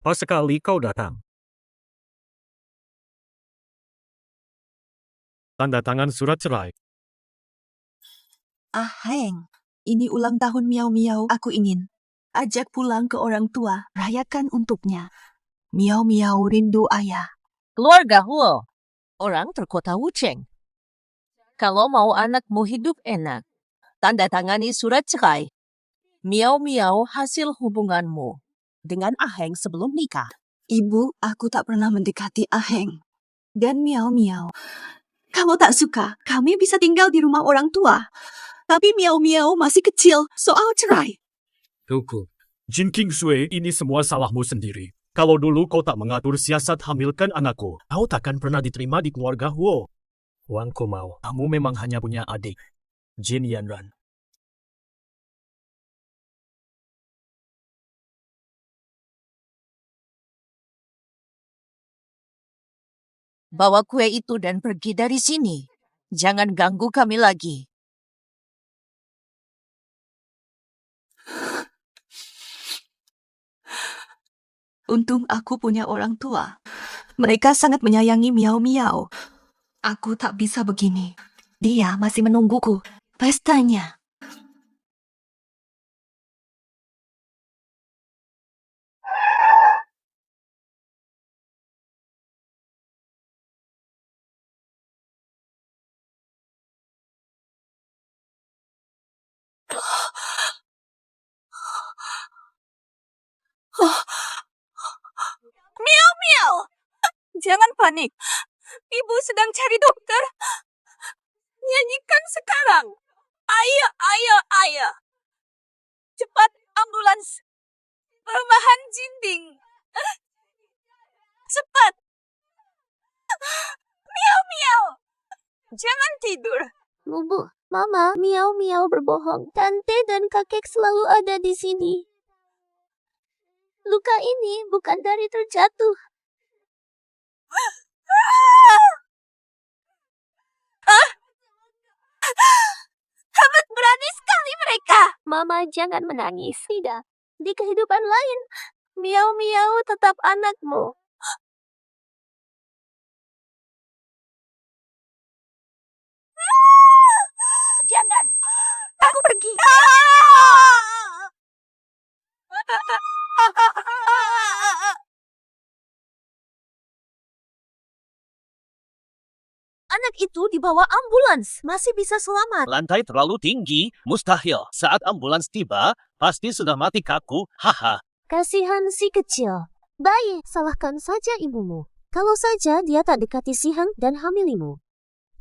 Pas sekali kau datang. Tanda tangan surat cerai. Aheng, ini ulang tahun Miau Miau. Aku ingin ajak pulang ke orang tua, rayakan untuknya. Miau Miau rindu ayah. Keluarga Huo, orang terkota Wucheng. Kalau mau anakmu hidup enak, tanda tangani surat cerai. Miau Miau hasil hubunganmu dengan Aheng sebelum nikah. Ibu, aku tak pernah mendekati Aheng. Dan Miau Miau, kamu tak suka, kami bisa tinggal di rumah orang tua. Tapi Miau Miau masih kecil, soal cerai. Tuku. Jin King Sui, ini semua salahmu sendiri. Kalau dulu kau tak mengatur siasat hamilkan anakku, kau takkan pernah diterima di keluarga Huo. Wang Kumau, kamu memang hanya punya adik, Jin Yanran. Bawa kue itu dan pergi dari sini. Jangan ganggu kami lagi. Untung aku punya orang tua. Mereka sangat menyayangi Miau Miau. Aku tak bisa begini. Dia masih menungguku. Pestanya. Miau Miau! Jangan panik. Ibu sedang cari dokter. Nyanyikan sekarang. Ayo, ayo, ayo. Cepat ambulans. Perumahan Jinding. Cepat. Miau Miau. Jangan tidur. Bu, Mama, Miau Miau berbohong. Tante dan kakek selalu ada di sini. Luka ini bukan dari terjatuh. Hebat, berani sekali mereka. Mama, jangan menangis. Tidak. Di kehidupan lain, Miau Miau tetap anakmu. Jangan. Aku pergi. Anak itu dibawa ambulans. Masih bisa selamat. Lantai terlalu tinggi, mustahil. Saat ambulans tiba, pasti sudah mati kaku. Haha. Kasihan si kecil. Baik, salahkan saja ibumu. Kalau saja dia tak dekati Si Heng dan hamilimu.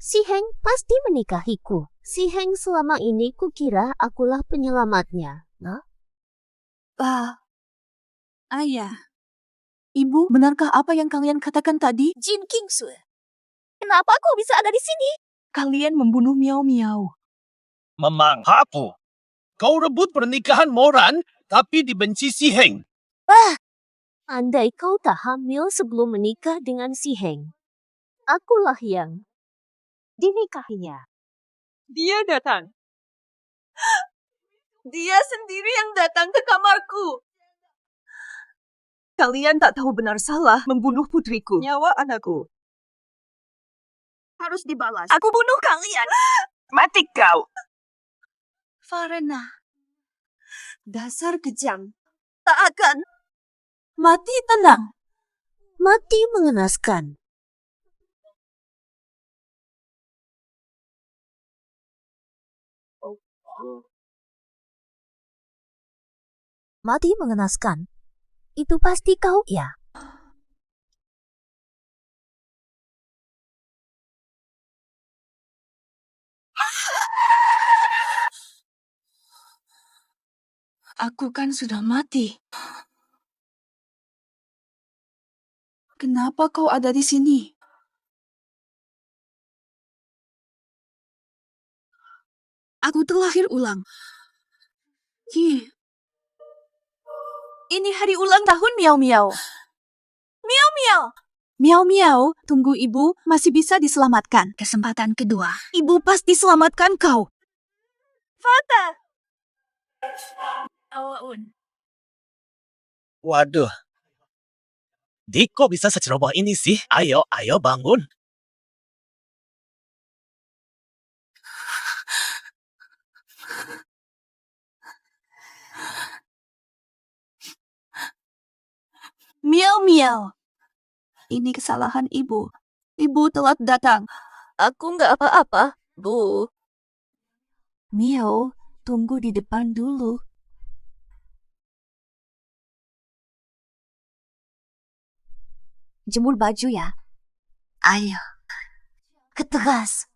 Si Heng pasti menikahiku. Si Heng selama ini kukira akulah penyelamatnya. Nah? Ayah. Ibu, benarkah apa yang kalian katakan tadi? Jin Kingsu. Kenapa kau bisa ada di sini? Kalian membunuh Miau Miau. Memang apa? Kau rebut pernikahan Moran, tapi dibenci Si Heng. Andai kau tak hamil sebelum menikah dengan Si Heng, akulah yang dinikahinya. Dia datang. Dia sendiri yang datang ke kamarku. Kalian tak tahu benar salah membunuh putriku. Nyawa anakku harus dibalas. Aku bunuh kalian. Mati kau. Farena. Dasar kejam. Tak akan. Mati tenang. Mati mengenaskan. Mati mengenaskan. Itu pasti kau, ya? Aku kan sudah mati. Kenapa kau ada di sini? Aku terlahir ulang. Ini hari ulang tahun Miau Miau. Miau Miau. Miau Miau, tunggu ibu, masih bisa diselamatkan. Kesempatan kedua. Ibu pasti selamatkan kau. Fata. Awaun. Waduh, Dik, kok bisa seceroboh ini sih? Ayo bangun. Miau miau. Ini kesalahan ibu. Ibu telat datang. Aku nggak apa-apa, Bu. Miau, tunggu di depan dulu. Jemur baju ya. Ayo. Ketegas.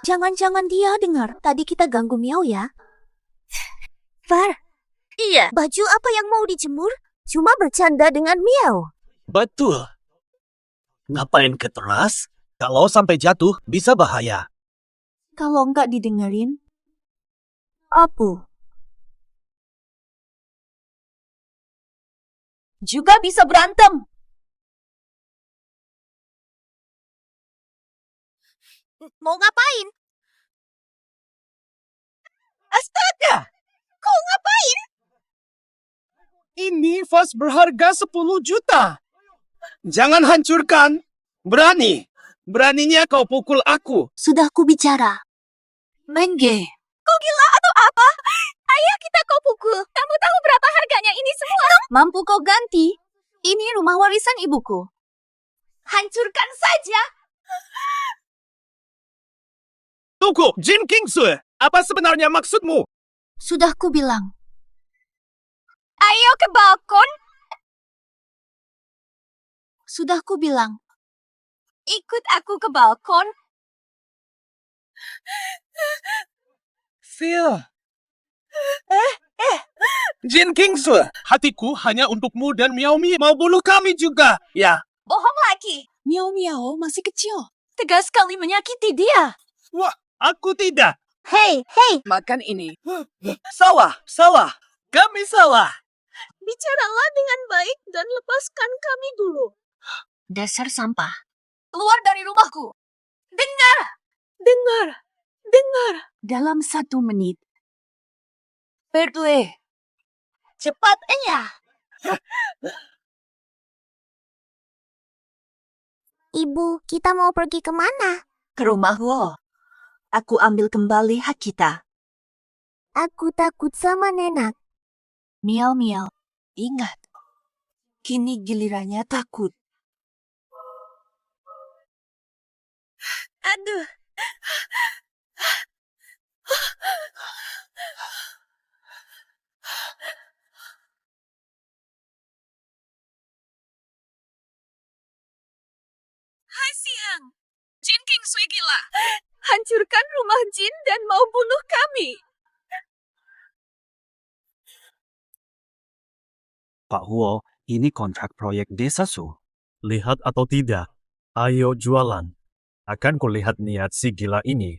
Jangan-jangan dia dengar tadi kita ganggu Miau ya. Far, Iya. baju apa yang mau dijemur? Cuma bercanda dengan Miau. Betul. Ngapain keras? Kalau sampai jatuh, bisa bahaya. Kalau nggak didengerin, apa? Juga bisa berantem. Mau ngapain? Astaga! Kau ngapain? Ini vas berharga 10 juta. Jangan hancurkan. Berani. Beraninya kau pukul aku. Sudah ku bicara. Mengge. Kau gila atau apa? Ayah kita kau pukul. Kamu tahu berapa harganya ini semua? Mampu kau ganti? Ini rumah warisan ibuku. Hancurkan saja. Tunggu, Jin Kingsue. Apa sebenarnya maksudmu? Sudah ku bilang. Ayo ke balkon. Sudah ku bilang. Ikut aku ke balkon. Phil. Jin Kingsue. Hatiku hanya untukmu dan Miao Mi mau bunuh kami juga. Ya. Bohong lagi. Miau miau masih kecil. Tegas sekali menyakiti dia. Wah, aku tidak. Hei. Makan ini. Sawah. Kami sawah. Bicaralah dengan baik dan lepaskan kami dulu. Dasar sampah. Keluar dari rumahku. Dengar. Dalam 1 menit. Berdua. Cepat ya. Ibu, kita mau pergi kemana? Ke rumah Wo. Aku ambil kembali hak kita. Aku takut sama Nenak. Miau miau. Ingat. Kini gilirannya takut. Aduh. Hai Siang. Jin Kingsue gila. Hancurkan rumah Jin dan mau bunuh kami. Pak Huo, ini kontrak proyek desa Su. Lihat atau tidak, ayo jualan. Akan kulihat niat si gila ini.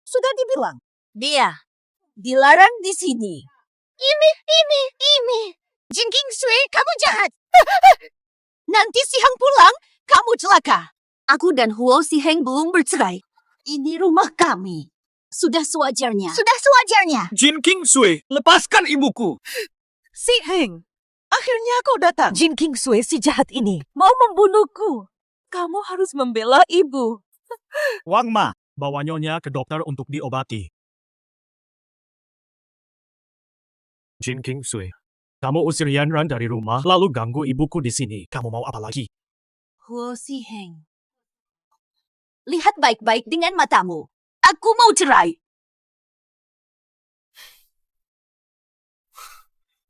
Sudah dibilang. Dia. Dilarang di sini. Ini. Jin Kingsue, kamu jahat. Nanti Siheng pulang, kamu celaka. Aku dan Huo Siheng belum bercerai. Ini rumah kami. Sudah sewajarnya. Jin Kingsue, lepaskan ibuku. Siheng, akhirnya kau datang. Jin Kingsue si jahat ini mau membunuhku. Kamu harus membela ibu. Wang Ma, bawa nyonya ke dokter untuk diobati. Jin Kingsue, kamu usir Yanran dari rumah, lalu ganggu ibuku di sini. Kamu mau apa lagi? Huo Siheng. Lihat baik-baik dengan matamu. Aku mau cerai.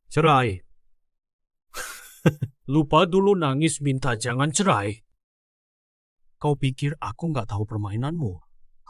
Cerai. Lupa dulu nangis minta jangan cerai. Kau pikir aku nggak tahu permainanmu?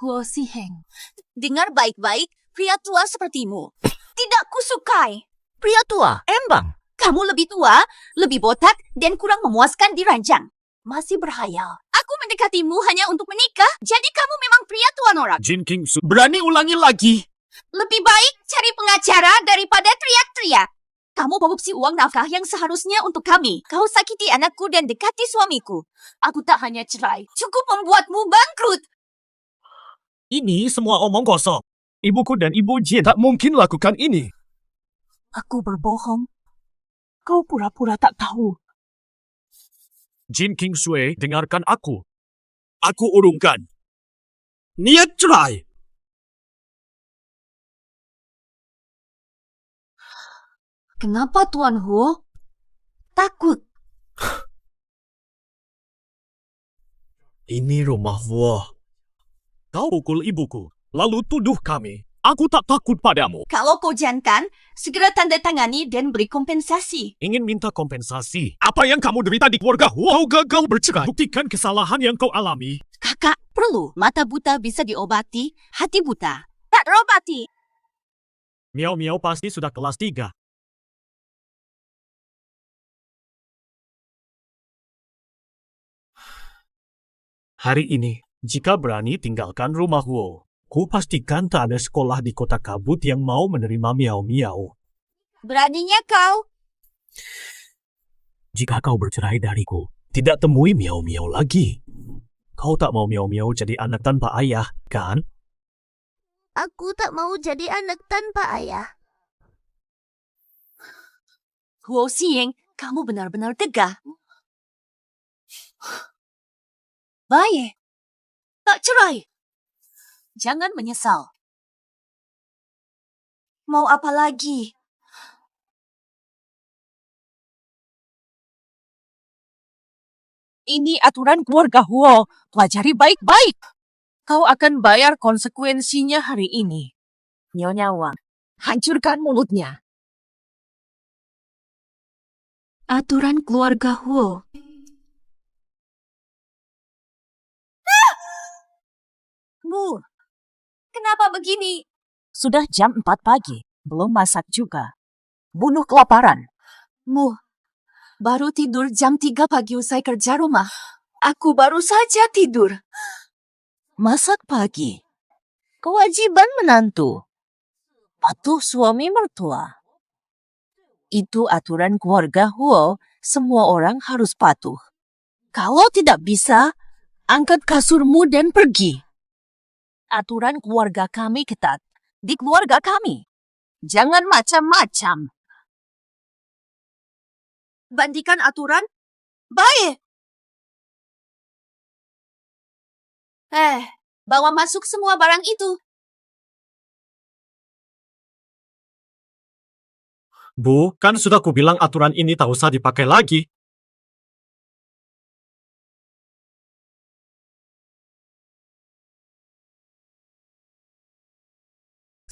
Huo Siheng. Dengar baik-baik, pria tua sepertimu. Tidak kusukai. Pria tua, embang. Kamu lebih tua, lebih botak, dan kurang memuaskan di ranjang. Masih berhayal. Aku mendekatimu hanya untuk menikah, jadi kamu memang pria tua norak. Jin Kingsue, Berani ulangi lagi. Lebih baik cari pengacara daripada teriak-teriak. Kamu korupsi uang nafkah yang seharusnya untuk kami. Kau sakiti anakku dan dekati suamiku. Aku tak hanya cerai, cukup membuatmu bangkrut. Ini semua omong kosong. Ibuku dan Ibu Jin tak mungkin lakukan ini. Aku berbohong. Kau pura-pura tak tahu. Jin Kingsway, dengarkan aku. Aku urungkan. Niat cerai. Kenapa Tuan Huo? Takut. Ini rumah Huo. Kau pukul ibuku, lalu tuduh kami. Aku tak takut padamu. Kalau kau jantan, segera tanda tangani dan beri kompensasi. Ingin minta kompensasi. Apa yang kamu derita di keluarga Huo? Kau gagal bercerai. Buktikan kesalahan yang kau alami. Kakak, perlu. Mata buta bisa diobati, hati buta tak terobati. Miao Miao pasti sudah kelas 3. Hari ini, jika berani tinggalkan rumah Huo, ku pastikan tak ada sekolah di kota kabut yang mau menerima Miao Miao. Beraninya kau. Jika kau bercerai dariku, tidak temui Miao Miao lagi. Kau tak mau Miao Miao jadi anak tanpa ayah, kan? Aku tak mau jadi anak tanpa ayah. Huo Xiying, kamu benar-benar tegah. Baik. Tak cerai. Jangan menyesal. Mau apa lagi? Ini aturan keluarga Huo. Pelajari baik-baik. Kau akan bayar konsekuensinya hari ini. Nyonya Wang, hancurkan mulutnya. Aturan keluarga Huo. Bu, kenapa begini? Sudah jam 4 pagi. Belum masak juga. Bunuh kelaparan. Mu, baru tidur jam 3 pagi usai kerja rumah. Aku baru saja tidur. Masak pagi. Kewajiban menantu. Patuh suami mertua. Itu aturan keluarga Huo. Semua orang harus patuh. Kalau tidak bisa, angkat kasurmu dan pergi. Aturan keluarga kami ketat. Di keluarga kami. Jangan macam-macam. Bandikan aturan? Baik. Bawa masuk semua barang itu. Bu, kan sudah kubilang aturan ini tak usah dipakai lagi.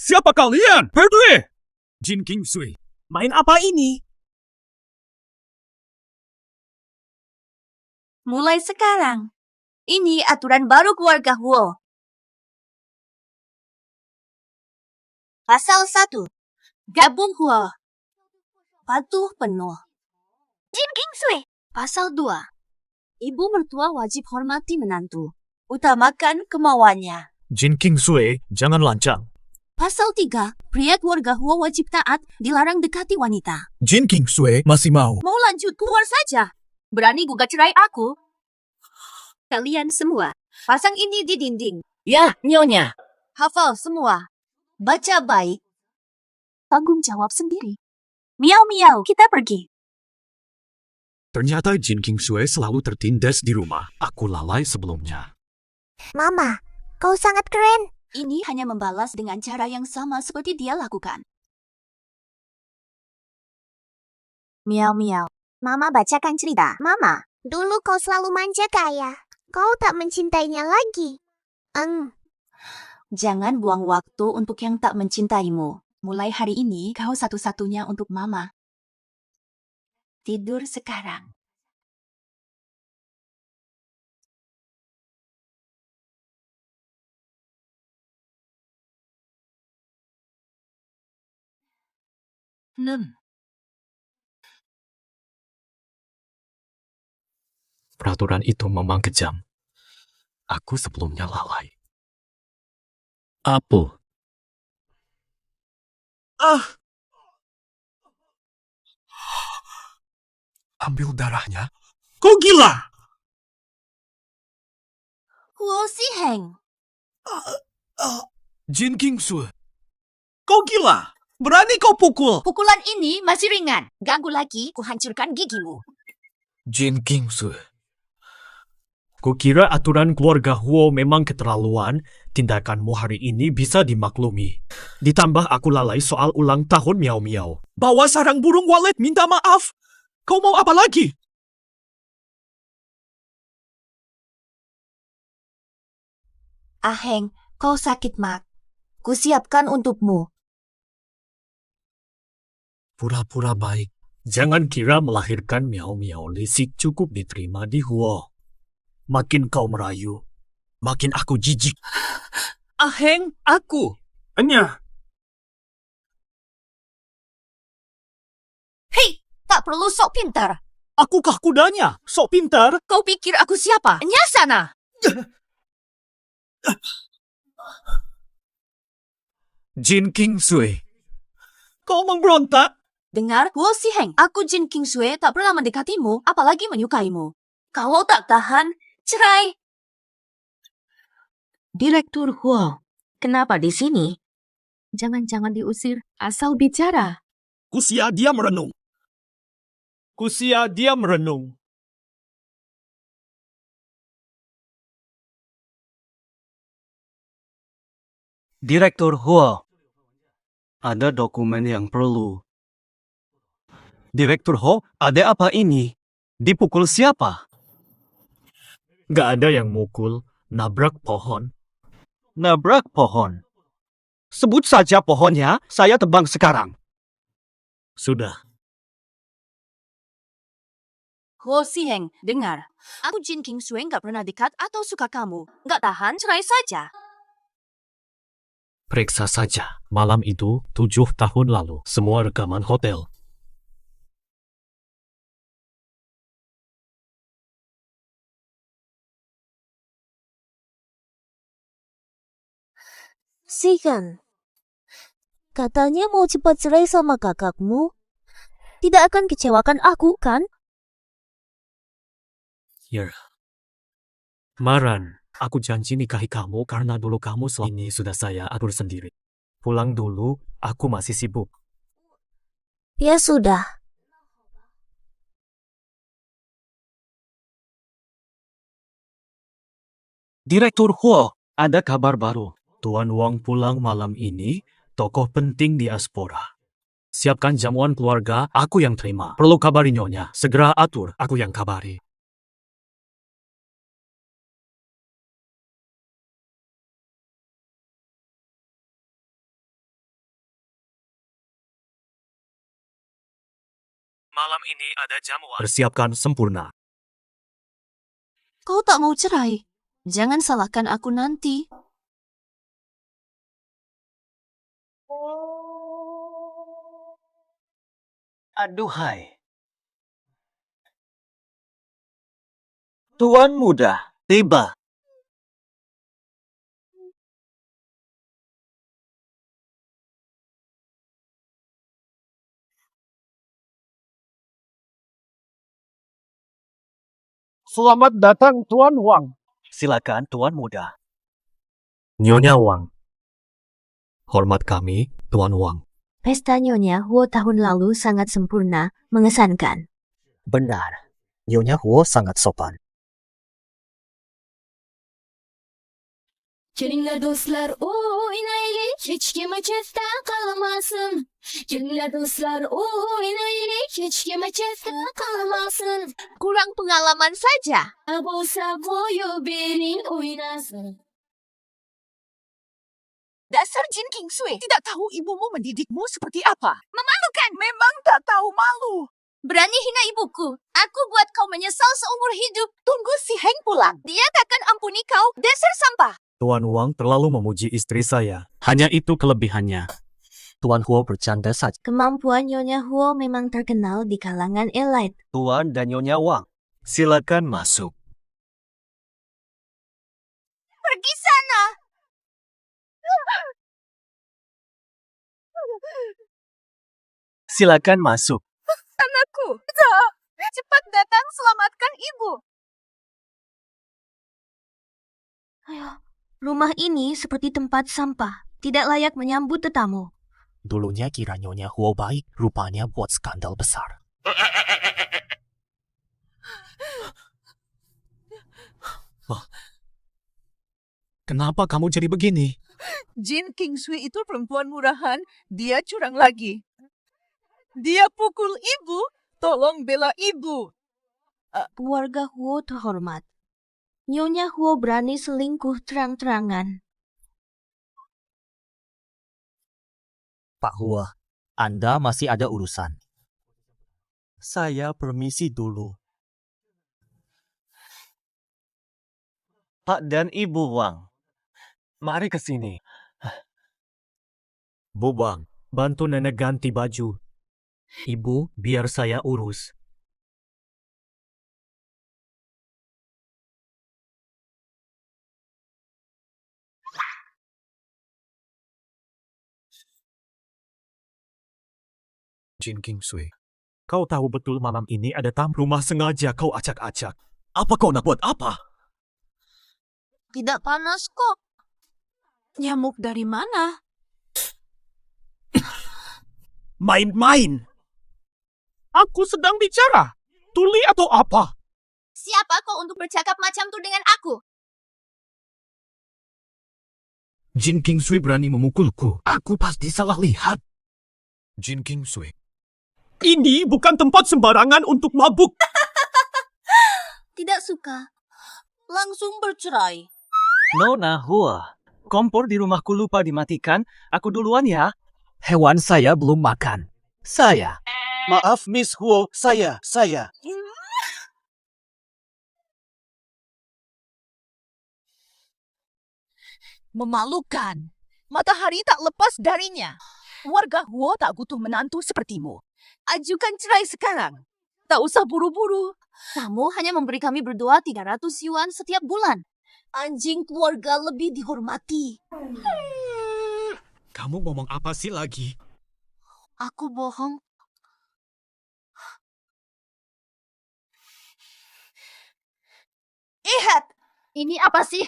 Siapa kalian? Berdua! Jin Kingsway, main apa ini? Mulai sekarang, ini aturan baru keluarga Huo. Pasal 1. Gabung Huo. Patuh penuh. Jin Kingsway. Pasal 2. Ibu mertua wajib hormati menantu. Utamakan kemauannya. Jin Kingsway, jangan lancang. Pasal 3. Pria keluarga Huo wajib taat, dilarang dekati wanita. Jin Kingsway masih mau. Mau lanjut, keluar saja. Berani gugat cerai aku? Kalian semua, pasang ini di dinding. Ya, Nyonya. Hafal semua. Baca baik. Tanggung jawab sendiri. Miau miau, kita pergi. Ternyata Jin Kingsway selalu tertindas di rumah. Aku lalai sebelumnya. Mama, kau sangat keren. Ini hanya membalas dengan cara yang sama seperti dia lakukan. Miau miau. Mama bacakan cerita. Mama, dulu kau selalu manja ke ayah. Kau tak mencintainya lagi. Jangan buang waktu untuk yang tak mencintaimu. Mulai hari ini, kau satu-satunya untuk Mama. Tidur sekarang. Peraturan itu memang kejam. Aku sebelumnya lalai. Apel. Ambil darahnya? Kau gila! Huo Siheng. Jin Kingsue. Kau gila! Berani kau pukul! Pukulan ini masih ringan. Ganggu lagi, kuhancurkan gigimu. Jin Kingsue. Kukira aturan keluarga Huo memang keterlaluan, tindakanmu hari ini bisa dimaklumi. Ditambah aku lalai soal ulang tahun Miao Miao. Bawa sarang burung walet minta maaf! Kau mau apa lagi? Aheng, kau sakit, Mak. Kusiapkan untukmu. Pura-pura baik. Jangan kira melahirkan Miao Miao Lisik cukup diterima di Huo. Makin kau merayu, makin aku jijik. Aheng, aku. Enya. Hei, tak perlu sok pintar. Akukah kudanya? Sok pintar. Kau pikir aku siapa? Nyasana. Jin Kingsue. Kau memberontak? Dengar, Huo Siheng, aku Jin Kingsue tak pernah mendekatimu, apalagi menyukaimu. Kalau tak tahan, cerai. Direktur Huo, kenapa di sini? Jangan-jangan diusir asal bicara. Kusia dia merenung. Kusia dia merenung. Direktur Huo, ada dokumen yang perlu. Direktur Huo, ada apa ini? Dipukul siapa? Gak ada yang mukul, nabrak pohon. Nabrak pohon. Sebut saja pohonnya, saya tebang sekarang. Sudah. Huo Siheng, dengar. Aku Jin Kingsue nggak pernah dekat atau suka kamu. Nggak tahan, cerai saja. Periksa saja. Malam itu, 7 tahun lalu, semua rekaman hotel. Sihan, katanya mau cepat cerai sama kakakmu. Tidak akan kecewakan aku, kan? Ya. Maran, aku janji nikahi kamu karena dulu kamu selama ini sudah saya atur sendiri. Pulang dulu, aku masih sibuk. Ya sudah. Direktur Huo, ada kabar baru. Tuan Wang pulang malam ini, tokoh penting diaspora. Siapkan jamuan keluarga, aku yang terima. Perlu kabari nyonya, segera atur, aku yang kabari. Malam ini ada jamuan. Persiapkan sempurna. Kau tak mau cerai. Jangan salahkan aku nanti. Aduhai. Tuan muda, tiba. Selamat datang, Tuan Wang. Silakan Tuan muda. Nyonya Wang. Hormat kami, Tuan Wang. Pesta Nyonya Huo tahun lalu sangat sempurna, mengesankan. Benar. Nyonya Huo sangat sopan. Gelin dostlar oynayın, keşke maçesta kalmasın. Gelin dostlar oynayın, keşke maçesta kalmasın. Kurang pengalaman saja. Abosa boyu berin oynasın. Dasar Jin Kingsue, tidak tahu ibumu mendidikmu seperti apa. Memalukan. Memang tak tahu malu. Berani hina ibuku. Aku buat kau menyesal seumur hidup. Tunggu si Heng pulang. Dia takkan ampuni kau, dasar sampah. Tuan Wang terlalu memuji istri saya. Hanya itu kelebihannya. Tuan Huo bercanda saja. Kemampuan Nyonya Huo memang terkenal di kalangan elit. Tuan dan Nyonya Wang, Silakan masuk. Pergi sana. silakan masuk. Anakku. Cepat datang selamatkan ibu. Rumah ini seperti tempat sampah, tidak layak menyambut tetamu. Dulunya kira Nyonya Huo baik, rupanya buat skandal besar. Kenapa kamu jadi begini? Jin Kingsui itu perempuan murahan. Dia curang lagi. Dia pukul ibu. Tolong bela ibu. Keluarga Huo terhormat. Nyonya Huo berani selingkuh terang-terangan. Pak Huo, Anda masih ada urusan. Saya permisi dulu. Pak dan Ibu Wang, mari ke sini. Bu Wang, bantu nenek ganti baju. Ibu, biar saya urus. Jin Kingsui, kau tahu betul malam ini ada tamu rumah sengaja kau acak-acak. Apa kau nak buat apa? Tidak panas kok. Nyamuk dari mana? Main-main! Aku sedang bicara. Tuli atau apa? Siapa kau untuk bercakap macam itu dengan aku? Jin Kingsui berani memukulku. Aku pasti salah lihat. Jin Kingsui. Ini bukan tempat sembarangan untuk mabuk. Tidak suka. Langsung bercerai. Nona Huo, kompor di rumahku lupa dimatikan. Aku duluan ya. Hewan saya belum makan. Saya. Maaf, Miss Huo, saya. Memalukan. Matahari tak lepas darinya. Warga Huo tak butuh menantu sepertimu. Ajukan cerai sekarang. Tak usah buru-buru. Kamu hanya memberi kami berdua 300 yuan setiap bulan. Anjing keluarga lebih dihormati. Kamu ngomong apa sih lagi? Aku bohong. Lihat! Ini apa sih?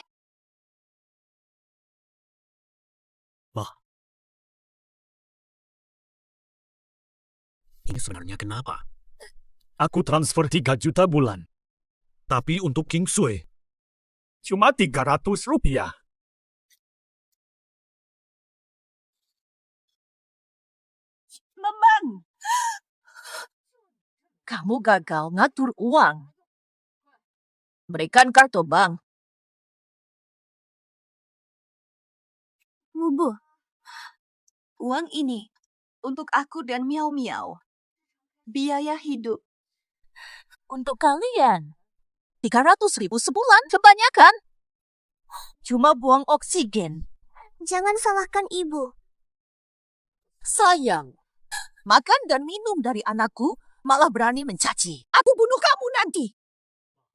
Ini sebenarnya kenapa? Aku transfer 3 juta bulan. Tapi untuk Kingsui, cuma 300 rupiah. Memang. Kamu gagal ngatur uang. Berikan kartu bank. Mubu. Uang ini untuk aku dan Miao Miao. Biaya hidup. Untuk kalian. 300.000 sebulan, kebanyakan. Cuma buang oksigen. Jangan salahkan ibu. Sayang. Makan dan minum dari anakku, malah berani mencaci. Aku bunuh kamu nanti.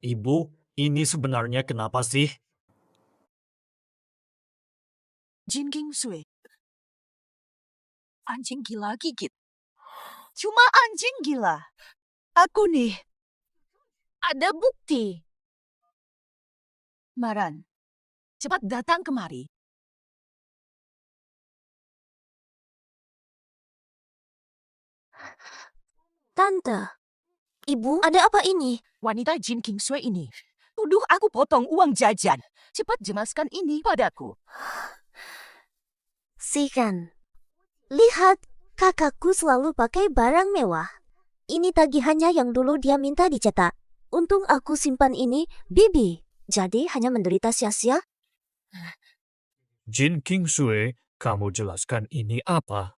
Ibu, ini sebenarnya kenapa sih? Jin Kingsui. Anjing gila gigit. Cuma anjing gila. Aku nih. Ada bukti. Maran, cepat datang kemari. Tante, ibu, ada apa ini? Wanita Jin Kingsui ini tuduh aku potong uang jajan. Cepat jelaskan ini padaku. Sihan, lihat, kakakku selalu pakai barang mewah. Ini tagihannya yang dulu dia minta dicetak. Untung aku simpan ini, Bibi. Jadi hanya menderita sia-sia. Jin Kingsui, kamu jelaskan ini apa?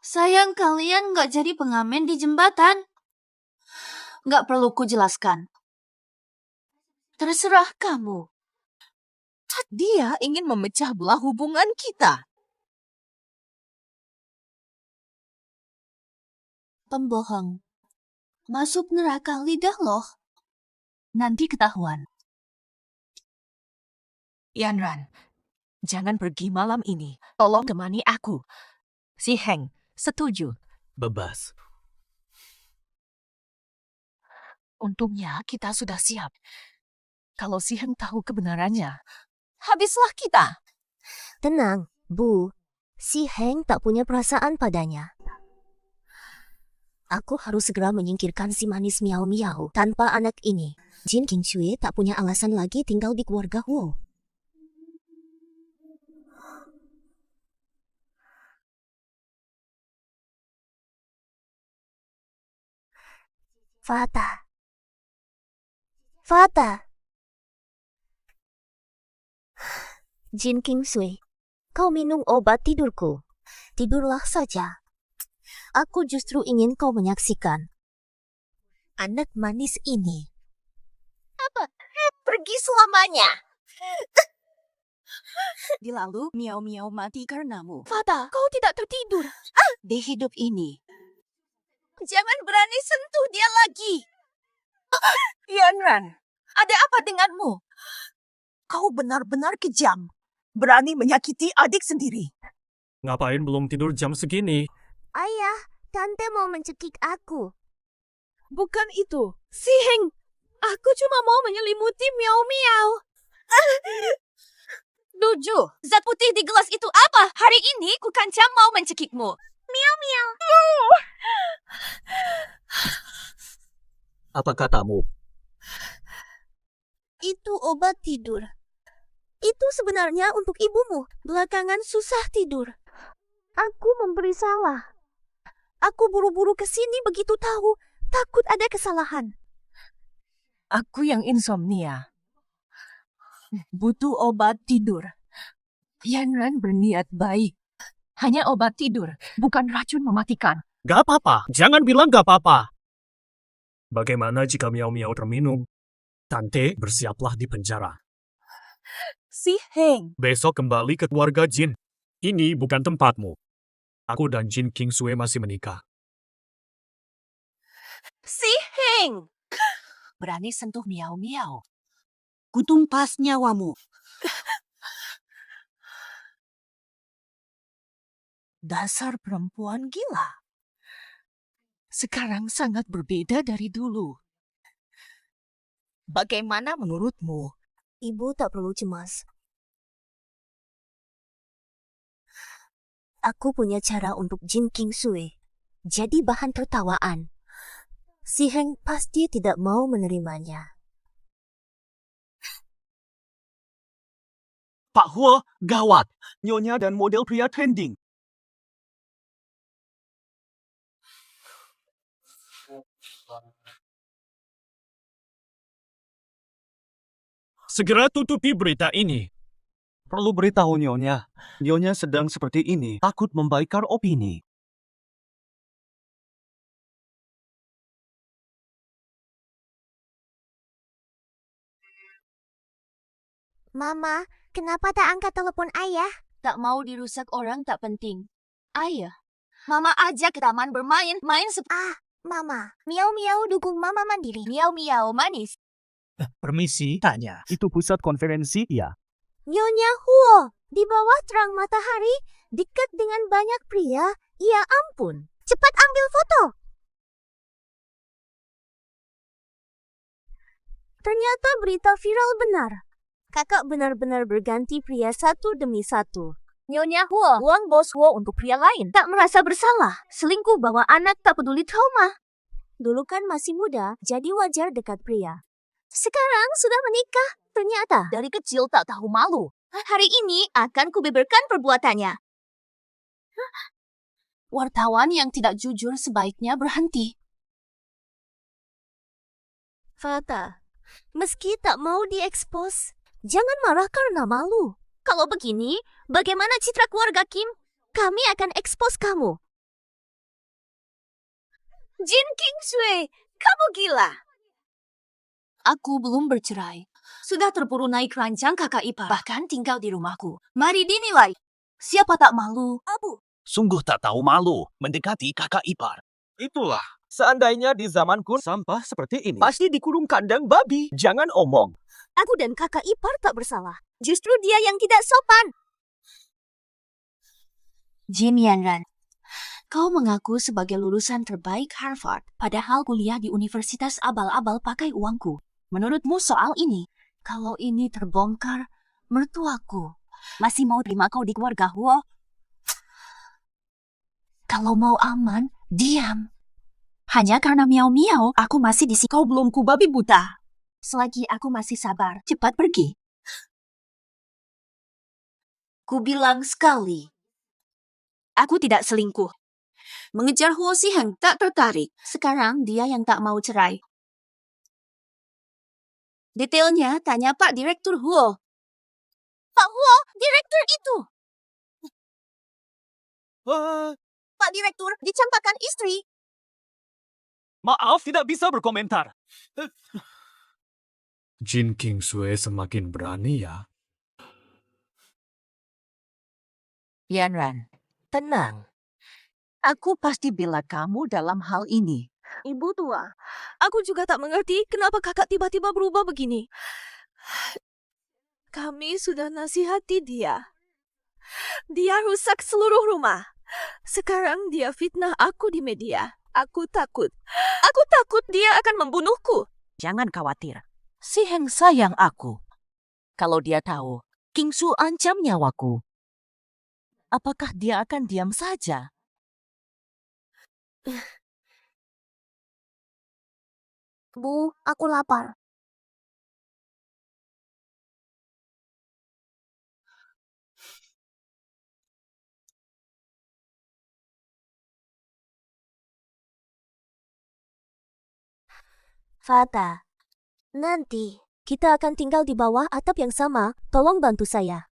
Sayang kalian nggak jadi pengamen di jembatan. Nggak perlu ku jelaskan. Terserah kamu. Dia ingin memecah belah hubungan kita. Pembohong. Masuk neraka lidah loh. Nanti ketahuan. Yanran, jangan pergi malam ini. Tolong temani aku. Si Heng, Setuju. Bebas. Untungnya kita sudah siap. Kalau Si Heng tahu kebenarannya, habislah kita. Tenang, Bu. Si Heng tak punya perasaan padanya. Aku harus segera menyingkirkan si manis Miao Miao. Tanpa anak ini, Jin Qingshui tak punya alasan lagi tinggal di keluarga Huo. Fata. Jin Qingshui, kau minum obat tidurku. Tidurlah saja. Aku justru ingin kau menyaksikan anak manis ini. Apa? Pergi selamanya. Lalu Miao Miao mati karenamu. Fata, kau tidak tertidur. Di hidup ini. Jangan berani sentuh dia lagi. Yanran, ada apa denganmu? Kau benar-benar kejam. Berani menyakiti adik sendiri. Ngapain belum tidur jam segini? Ayah, Tante mau mencekik aku. Bukan itu. Si Heng, aku cuma mau menyelimuti Miao Miao. Duju, zat putih di gelas itu apa? Hari ini ku kancam mau mencekikmu. Miao Miao. Apa katamu? Itu obat tidur. Itu sebenarnya untuk ibumu. Belakangan susah tidur. Aku memberi salah. Aku buru-buru ke sini begitu tahu. Takut ada kesalahan. Aku yang insomnia. Butuh obat tidur. Yanran berniat baik. Hanya obat tidur, bukan racun mematikan. Gak apa-apa. Jangan bilang gak apa-apa. Bagaimana jika Miao Miao terminum? Tante, bersiaplah di penjara. Si Heng. Besok kembali ke keluarga Jin. Ini bukan tempatmu. Aku dan Jin Qingshui masih menikah. Si Heng. Berani sentuh Miao Miao. Kutumpas nyawamu. Dasar perempuan gila. Sekarang sangat berbeda dari dulu. Bagaimana menurutmu? Ibu tak perlu cemas. Aku punya cara untuk Jin Qingshui. Jadi bahan tertawaan. Si Heng pasti tidak mau menerimanya. Pak Huo, gawat. Nyonya dan model pria trending. Segera tutupi berita ini. Perlu beritahu Nyonya. Nyonya sedang seperti ini, takut membaikkan opini. Mama, kenapa tak angkat telepon ayah? Tak mau dirusak orang tak penting. Ayah, Mama ajak ke taman bermain. Mama, Miao Miao dukung Mama mandiri. Miao Miao manis. Permisi, tanya. Itu pusat konferensi, ya? Nyonya Huo, di bawah terang matahari, dekat dengan banyak pria. Ya ampun, cepat ambil foto. Ternyata berita viral benar. Kakak benar-benar berganti pria satu demi satu. Nyonya Huo, uang bos Huo untuk pria lain. Tak merasa bersalah. Selingkuh bawa anak tak peduli trauma. Dulu kan masih muda, jadi wajar dekat pria. Sekarang sudah menikah, ternyata. Dari kecil tak tahu malu. Hari ini akan kubeberkan perbuatannya. Wartawan yang tidak jujur sebaiknya berhenti. Fata, meski tak mau diekspos, jangan marah karena malu. Kalau begini, bagaimana citra keluarga Kim? Kami akan ekspos kamu. Jin Qingshui, kamu gila. Aku belum bercerai. Sudah terpuru naik rancang kakak ipar. Bahkan tinggal di rumahku. Mari dinilai. Siapa tak malu? Abu. Sungguh tak tahu malu mendekati kakak ipar. Itulah. Seandainya di zamanku sampah seperti ini, pasti dikurung kandang babi. Jangan omong. Aku dan kakak ipar tak bersalah. Justru dia yang tidak sopan. Jin Yanran, Kau mengaku sebagai lulusan terbaik Harvard, padahal kuliah di universitas abal-abal pakai uangku. Menurutmu soal ini, kalau ini terbongkar, mertuaku masih mau terima kau di keluarga Huo? Kalau mau aman, diam. Hanya karena miau-miau, aku masih di sini. Kau belum kubabi buta. Selagi aku masih sabar, cepat pergi. Ku bilang sekali. Aku tidak selingkuh. Mengejar Huo Siheng tak tertarik. Sekarang dia yang tak mau cerai. Detailnya tanya Pak Direktur Huo. Pak Huo, direktur itu. Pak Direktur dicampakkan istri. Maaf, tidak bisa berkomentar. Jin Kingsway semakin berani ya. Yanran, tenang. Aku pasti bela kamu dalam hal ini. Ibu tua, aku juga tak mengerti kenapa kakak tiba-tiba berubah begini. Kami sudah nasihati dia. Dia rusak seluruh rumah. Sekarang dia fitnah aku di media. Aku takut. Aku takut dia akan membunuhku. Jangan khawatir. Siheng sayang aku. Kalau dia tahu, Kingsu ancam nyawaku. Apakah dia akan diam saja? Bu, aku lapar. Fata, nanti kita akan tinggal di bawah atap yang sama. Tolong bantu saya.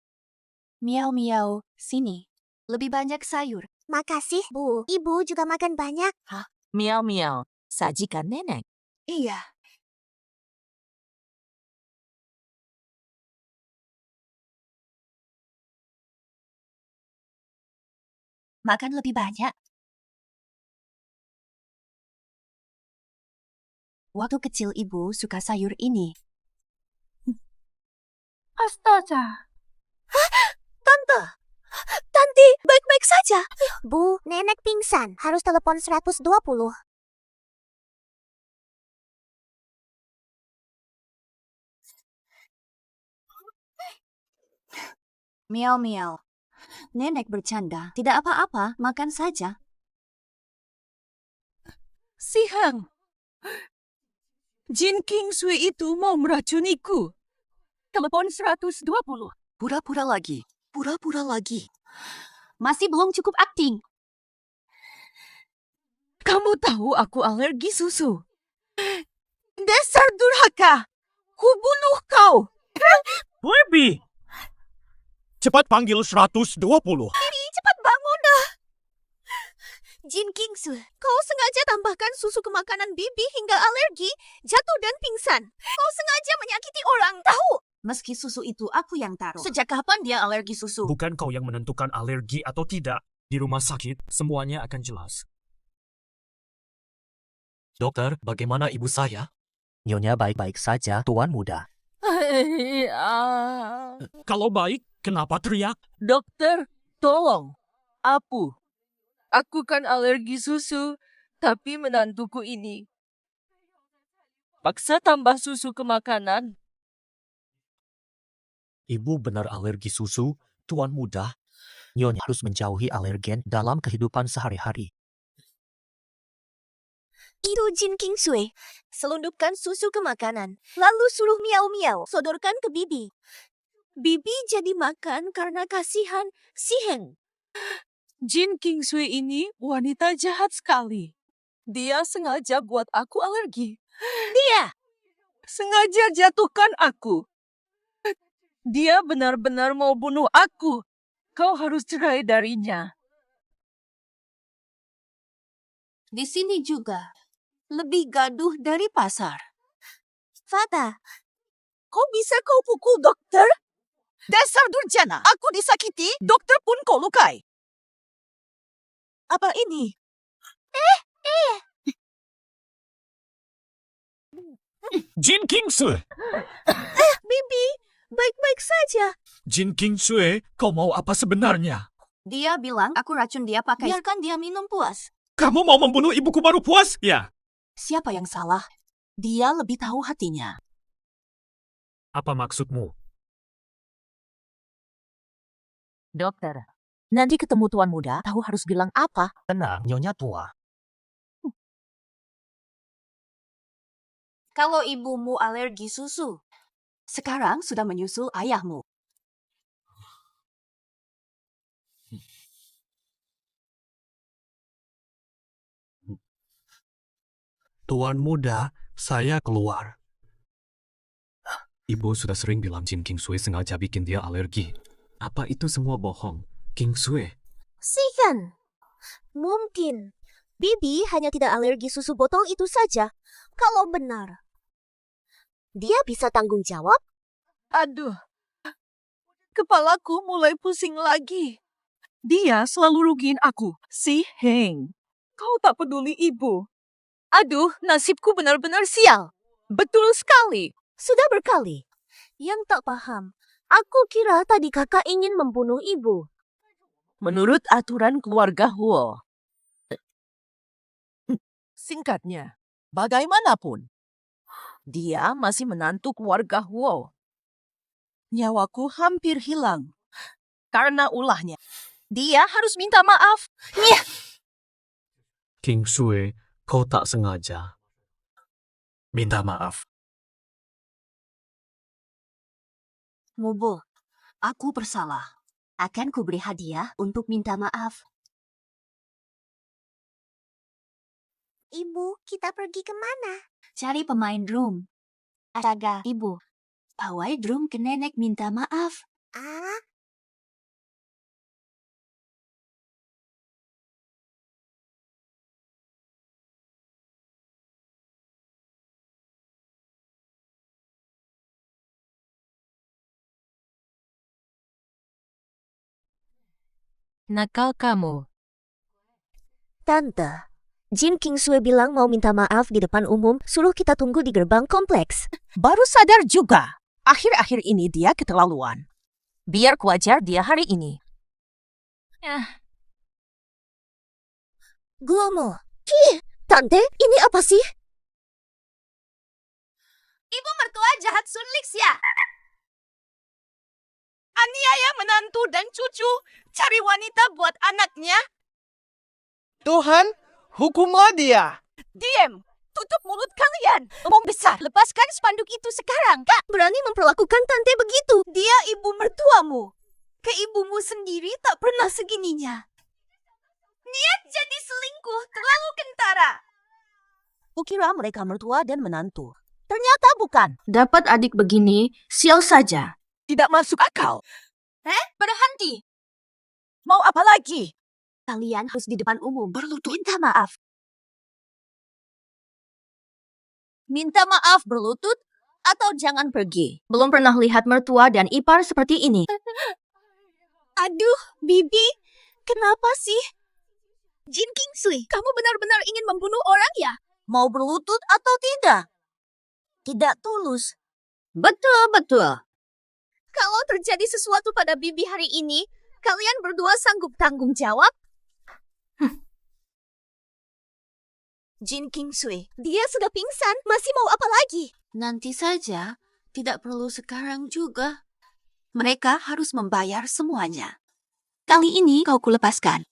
Miau-miau, sini. Lebih banyak sayur. Makasih, Bu. Ibu juga makan banyak. Miau-miau, sajikan nenek. Iya. Makan lebih banyak. Waktu kecil ibu suka sayur ini. Astaga. Tante! Tanti, baik-baik saja. Bu, nenek pingsan. Harus telepon 120. Miau-miau. Nenek bercanda. Tidak apa-apa, makan saja. Siheng, Jin Kingsway itu mau meracuniku. Telepon 120. Pura-pura lagi. Pura-pura lagi. Masih belum cukup akting. Kamu tahu aku alergi susu. Dasar durhaka. Ku bunuh kau. Baby! Cepat panggil 120. Cepat bangun dah. Jin Kingsway, kau sengaja tambahkan susu ke makanan Bibi hingga alergi, jatuh dan pingsan. Kau sengaja menyakiti orang, tahu? Meski susu itu aku yang taruh. Sejak kapan dia alergi susu? Bukan kau yang menentukan alergi atau tidak. Di rumah sakit, semuanya akan jelas. Dokter, bagaimana ibu saya? Nyonya baik-baik saja, Tuan Muda. Kalau baik, kenapa teriak? Dokter, tolong. Aku kan alergi susu, tapi menantuku ini paksa tambah susu ke makanan. Ibu benar alergi susu, Tuan Muda. Nyonya harus menjauhi alergen dalam kehidupan sehari-hari. Itu Jin Kingsway. Selundupkan susu ke makanan. Lalu suruh miau-miau. Sodorkan ke Bibi. Bibi jadi makan karena kasihan Siheng. Jin Kingsway ini wanita jahat sekali. Dia sengaja buat aku alergi. Dia sengaja jatuhkan aku. Dia benar-benar mau bunuh aku. Kau harus cerai darinya. Di sini juga. Lebih gaduh dari pasar. Fata, Kau bisa kau pukul dokter? Dasar durjana. Aku disakiti, dokter pun kau lukai. Apa ini? Jin Kingsway! Bibi, baik-baik saja. Jin Kingsway, kau mau apa sebenarnya? Dia bilang aku racun dia pakai. Biarkan dia minum puas. Kamu mau membunuh ibuku baru puas? Ya. Siapa yang salah? Dia lebih tahu hatinya. Apa maksudmu? Dokter, nanti ketemu tuan muda, tahu harus bilang apa? Tenang, Nyonya tua. Kalau ibumu alergi susu, sekarang sudah menyusul ayahmu. Tuan muda, saya keluar. Ibu sudah sering bilang Jin King Sui sengaja bikin dia alergi. Apa itu semua bohong? King Sui? Sihan. Mungkin Bibi hanya tidak alergi susu botol itu saja. Kalau benar, dia bisa tanggung jawab. Aduh, kepalaku mulai pusing lagi. Dia selalu rugiin aku. Si Heng, kau tak peduli ibu. Aduh, nasibku benar-benar sial. Betul sekali. Sudah berkali. Yang tak paham, aku kira tadi kakak ingin membunuh ibu. Menurut aturan keluarga Huo. Singkatnya, bagaimanapun, dia masih menantu keluarga Huo. Nyawaku hampir hilang. Karena ulahnya, dia harus minta maaf. King Sui, kau tak sengaja. Minta maaf. Mubo, aku bersalah. Akan kuberi hadiah untuk minta maaf. Ibu, kita pergi kemana? Cari pemain drum. Astaga, ibu. Pawai drum ke nenek minta maaf. Ah, Nakal kamu. Tante, Jin King Sui bilang mau minta maaf di depan umum, suruh kita tunggu di gerbang kompleks. Baru sadar juga. Akhir-akhir ini dia keterlaluan. Biar kuajar dia hari ini. Guomo. Tante, ini apa sih? Ibu mertua jahat Sunlix ya? Aniaya menantu dan cucu, cari wanita buat anaknya. Tuhan, hukumlah dia. Diam, tutup mulut kalian. Omong besar, lepaskan spanduk itu sekarang. Kak berani memperlakukan tante begitu. Dia ibu mertuamu. Ke ibumu sendiri tak pernah segininya. Niat jadi selingkuh terlalu kentara. Kukira mereka mertua dan menantu. Ternyata bukan. Dapat adik begini, sial saja. Tidak masuk akal. Berhenti. Mau apa lagi? Kalian harus di depan umum berlutut minta maaf. Minta maaf berlutut atau jangan pergi. Belum pernah lihat mertua dan ipar seperti ini. Aduh, Bibi, kenapa sih? Jin King Sui, kamu benar-benar ingin membunuh orang ya? Mau berlutut atau tidak? Tidak tulus. Betul. Kalau terjadi sesuatu pada Bibi hari ini, kalian berdua sanggup tanggung jawab? Jin King Sui, dia sudah pingsan, masih mau apa lagi? Nanti saja, tidak perlu sekarang juga. Mereka harus membayar semuanya. Kali ini kau kulepaskan.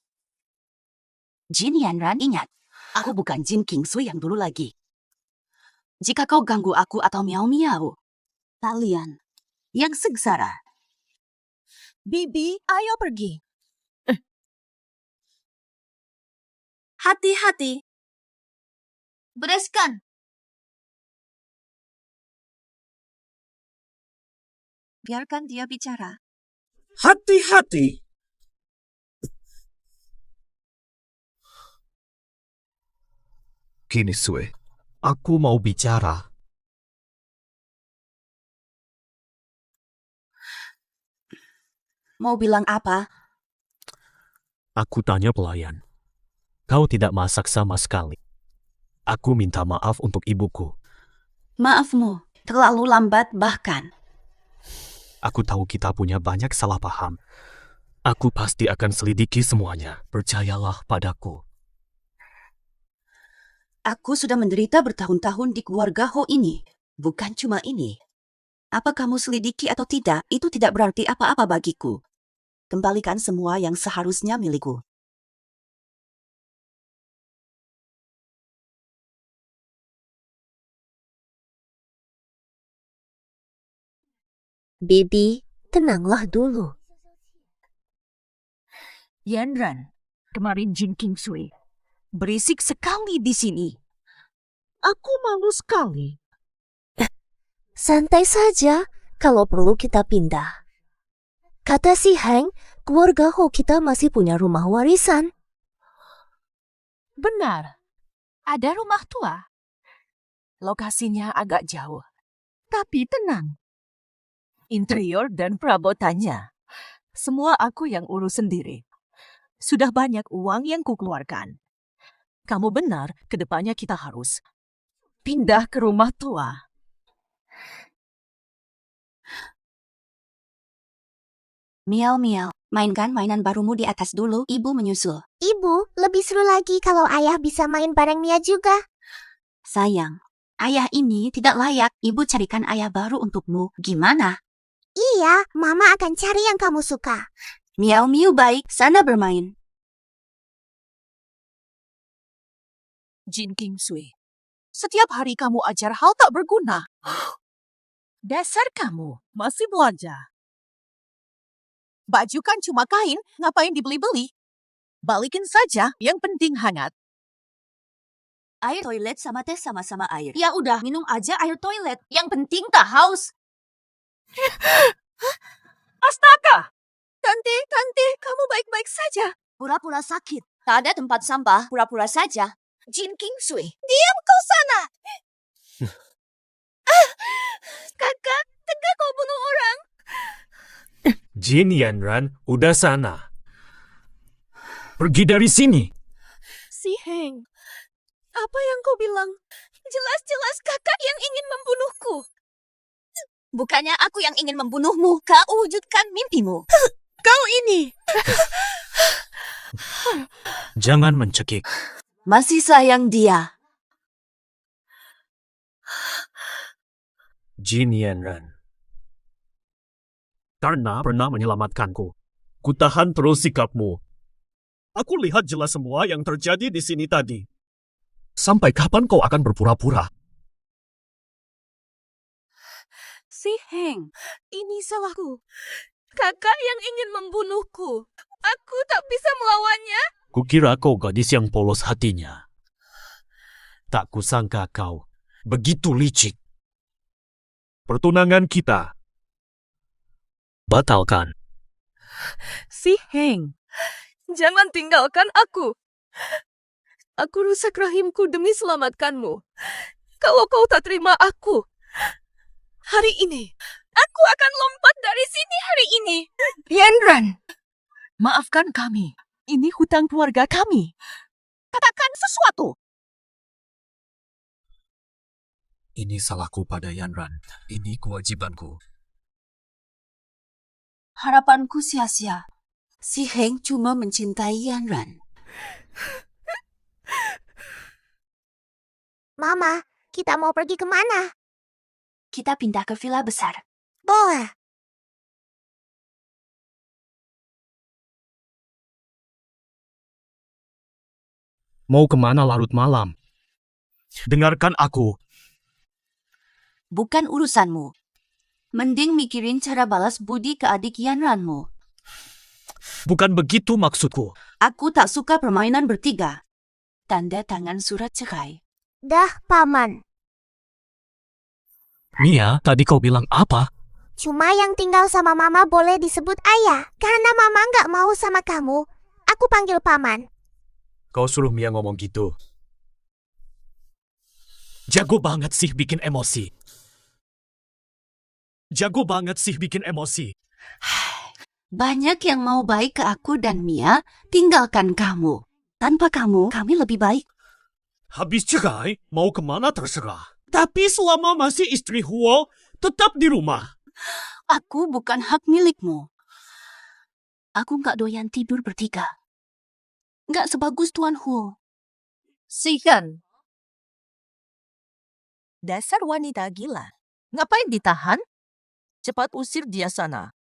Jin Yanran, ingat, aku bukan Jin King Sui yang dulu lagi. Jika kau ganggu aku atau Miao Miao, kalian yang sengsara. Bibi, ayo pergi. Hati-hati. Bereskan. Biarkan dia bicara. Hati-hati. Gini Sui, aku mau bicara. Mau bilang apa? Aku tanya pelayan. Kau tidak masak sama sekali. Aku minta maaf untuk ibuku. Maafmu, terlalu lambat bahkan. Aku tahu kita punya banyak salah paham. Aku pasti akan selidiki semuanya. Percayalah padaku. Aku sudah menderita bertahun-tahun di keluarga Ho ini. Bukan cuma ini. Apa kamu selidiki atau tidak, itu tidak berarti apa-apa bagiku. Kembalikan semua yang seharusnya milikku. Bibi, tenanglah dulu. Yanran, kemarin Jin Kingsui. Berisik sekali di sini. Aku malu sekali. Santai saja, kalau perlu kita pindah. Kata si Heng, keluarga Ho kita masih punya rumah warisan. Benar, ada rumah tua. Lokasinya agak jauh, tapi tenang. Interior dan perabotannya, semua aku yang urus sendiri. Sudah banyak uang yang kukeluarkan. Kamu benar, kedepannya kita harus pindah ke rumah tua. Miau miau, mainkan mainan barumu di atas dulu, ibu menyusul. Ibu, lebih seru lagi kalau ayah bisa main bareng Mia juga. Sayang, ayah ini tidak layak. Ibu carikan ayah baru untukmu. Gimana? Iya, Mama akan cari yang kamu suka. Miau miau baik, sana bermain. Jin Kingsui, setiap hari kamu ajar hal tak berguna. Dasar kamu masih belajar. Baju kan cuma kain, ngapain dibeli-beli? Balikin saja, yang penting hangat. Air toilet sama teh sama-sama air. Ya udah, minum aja air toilet. Yang penting tak haus. Astaga! Tanti, kamu baik-baik saja. Pura-pura sakit. Tak ada tempat sampah, pura-pura saja. Jin Kingsui. Diam kau sana! Kakak, tegak kau bunuh orang. Jin Yanran, udah sana. Pergi dari sini. Si Heng, apa yang kau bilang? Jelas-jelas kakak yang ingin membunuhku. Bukannya aku yang ingin membunuhmu. Kau wujudkan mimpimu. Kau ini! Jangan mencekik. Masih sayang dia. Jin Yanran. Karena pernah menyelamatkanku. Kutahan terus sikapmu. Aku lihat jelas semua yang terjadi di sini tadi. Sampai kapan kau akan berpura-pura? Si Heng, ini salahku. Kakak yang ingin membunuhku. Aku tak bisa melawannya. Kukira kau gadis yang polos hatinya. Tak kusangka kau begitu licik. Pertunangan kita batalkan. Si Heng, jangan tinggalkan aku. Aku rusak rahimku demi selamatkanmu. Kalau kau tak terima aku, hari ini, aku akan lompat dari sini hari ini. Yanran, maafkan kami. Ini hutang keluarga kami. Katakan sesuatu. Ini salahku pada Yanran. Ini kewajibanku. Harapanku sia-sia. Si Heng cuma mencintai Yanran. Mama, kita mau pergi kemana? Kita pindah ke villa besar. Boleh. Mau kemana larut malam? Dengarkan aku. Bukan urusanmu. Mending mikirin cara balas budi ke adik Yanranmu. Bukan begitu maksudku. Aku tak suka permainan bertiga. Tanda tangan surat cerai. Dah, Paman. Mia, tadi kau bilang apa? Cuma yang tinggal sama Mama boleh disebut ayah. Karena Mama nggak mau sama kamu, aku panggil Paman. Kau suruh Mia ngomong gitu. Jago banget sih bikin emosi. Jago banget sih bikin emosi. Banyak yang mau baik ke aku dan Mia, tinggalkan kamu. Tanpa kamu, kami lebih baik. Habis cerai, mau kemana terserah. Tapi selama masih istri Huo, tetap di rumah. Aku bukan hak milikmu. Aku nggak doyan tidur bertiga. Nggak sebagus Tuan Huo. Sihan. Dasar wanita gila. Ngapain ditahan? Cepat usir dia sana.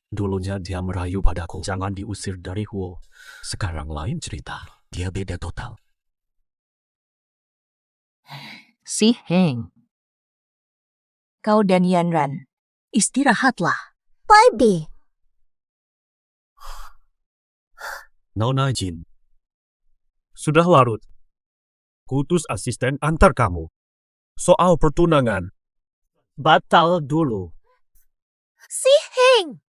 Dulunya dia merayu padaku. Jangan diusir dari Huo. Sekarang lain cerita. Dia beda total. Si Heng. Kau dan Yanran, istirahatlah. Baby, Nona Jin. Sudah larut. Kutus asisten antar kamu. Soal pertunangan. Batal dulu. Si Heng.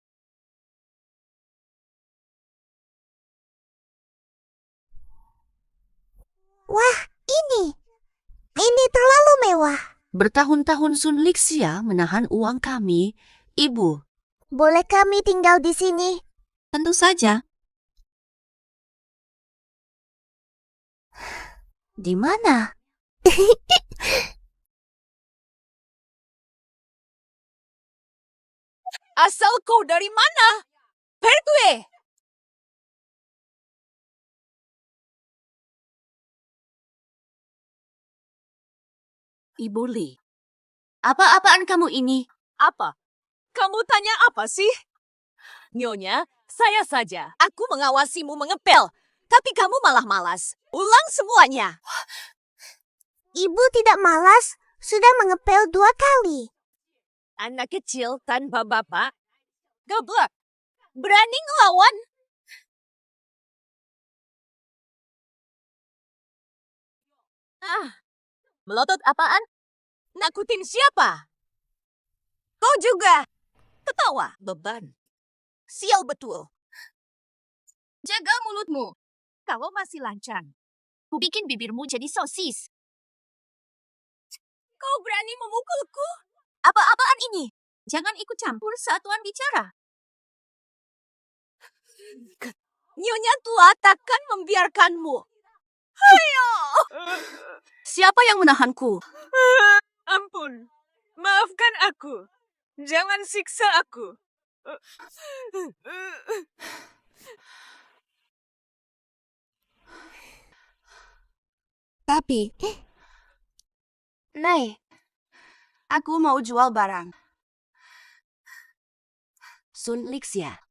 Wah, ini terlalu mewah. Bertahun-tahun Sun Lixia menahan uang kami, Ibu. Boleh kami tinggal di sini? Tentu saja. Di mana? Asal kau dari mana? Pertue! Ibu Li. Apa-apaan kamu ini? Apa? Kamu tanya apa sih? Nyonya, saya saja. Aku mengawasimu mengepel. Tapi kamu malah malas. Ulang semuanya. Ibu tidak malas, sudah mengepel 2 kali. Anak kecil tanpa bapak. Geblek. Berani ngelawan? Melotot apaan? Nakutin siapa? Kau juga. Ketawa. Beban. Sial betul. Jaga mulutmu. Kalau masih lancang, ku bikin bibirmu jadi sosis. Kau berani memukulku? Apa-apaan ini? Jangan ikut campur saat Tuan bicara. Nyonya tua takkan membiarkanmu. Ayo! Siapa yang menahanku? Ampun, maafkan aku. Jangan siksa aku. Tapi, Nei, aku mau jual barang. Sun Lixia.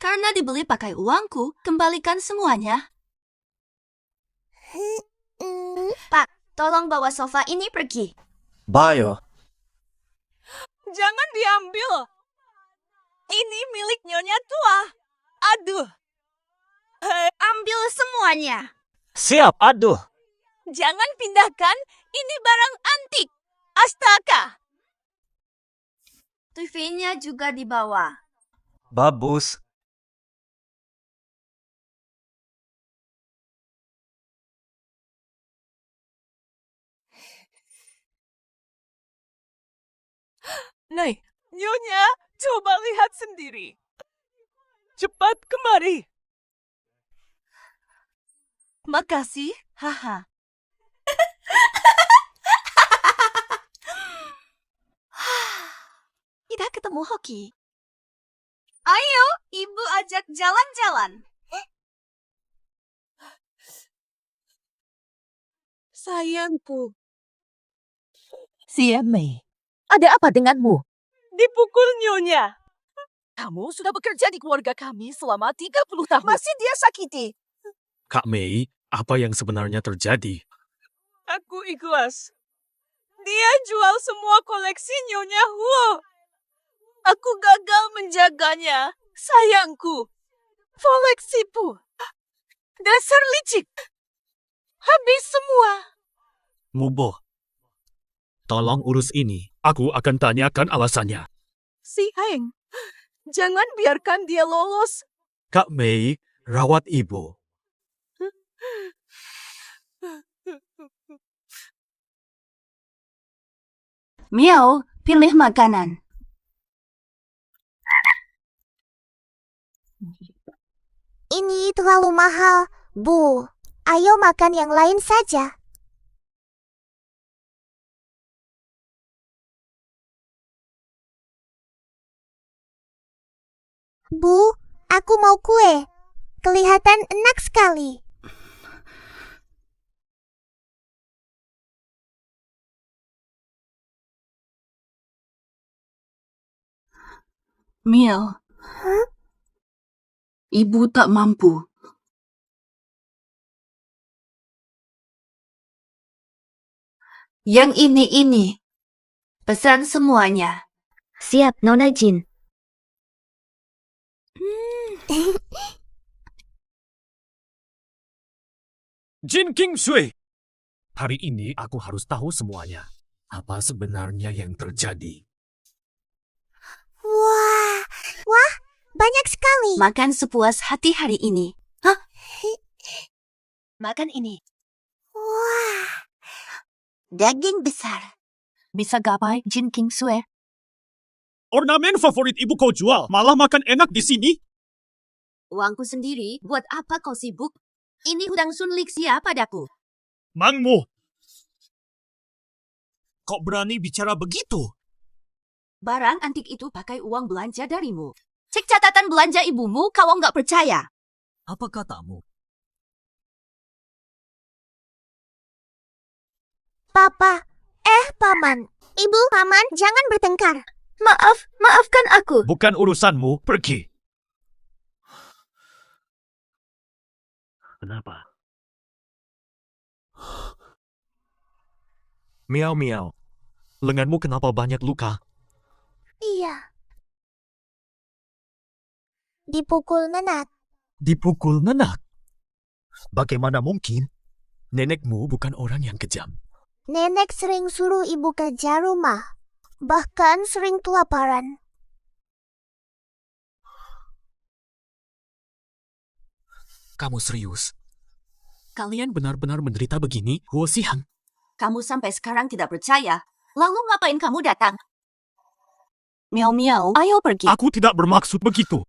Karena dibeli pakai uangku, kembalikan semuanya. Pak, tolong bawa sofa ini pergi. Bayo. Jangan diambil. Ini milik Nyonya tua. Aduh. Ambil semuanya. Siap, aduh. Jangan pindahkan. Ini barang antik. Astaga. TV-nya juga dibawa. Babus. Nei, Nyonya, coba lihat sendiri. Cepat kemari. Makasih, haha. Tidak ketemu Hoki. Ayo, ibu ajak jalan-jalan. Sayangku. Sia Mei, ada apa denganmu? Dipukul Nyonya. Kamu sudah bekerja di keluarga kami selama 30 tahun. Masih dia sakiti. Kak Mei, apa yang sebenarnya terjadi? Aku ikhlas. Dia jual semua koleksi Nyonya Huo. Aku gagal menjaganya. Sayangku. Koleksiku. Dasar licik. Habis semua. Muboh. Tolong urus ini. Aku akan tanyakan alasannya. Si Heng, jangan biarkan dia lolos. Kak Mei, rawat ibu. Miao, pilih makanan. Ini terlalu mahal, Bu. Ayo makan yang lain saja. Bu, aku mau kue. Kelihatan enak sekali. Miao, ibu tak mampu. Yang ini. Pesan semuanya. Siap, Nona Jin. Jin Kingsui! Hari ini aku harus tahu semuanya. Apa sebenarnya yang terjadi? Wah, banyak sekali. Makan sepuas hati hari ini. Hah? Makan ini. Wah, daging besar. Bisa gapai Jin Kingsui? Ornamen favorit ibu kau jual, malah makan enak di sini? Uangku sendiri, buat apa kau sibuk? Ini hutang Sun Lixia padaku. Mangmu! Kok berani bicara begitu? Barang antik itu pakai uang belanja darimu. Cek catatan belanja ibumu, kau nggak percaya. Apa katamu? Papa, Paman. Ibu, Paman, jangan bertengkar. Maafkan aku. Bukan urusanmu, pergi. Kenapa? Miao. Lenganmu kenapa banyak luka? Iya. Dipukul nenek. Dipukul nenek? Bagaimana mungkin? Nenekmu bukan orang yang kejam. Nenek sering suruh ibu kerja rumah. Bahkan sering kelaparan. Kamu serius? Kalian benar-benar menderita begini, Huo Xihang? Kamu sampai sekarang tidak percaya. Lalu ngapain kamu datang? Miao, ayo pergi. Aku tidak bermaksud begitu.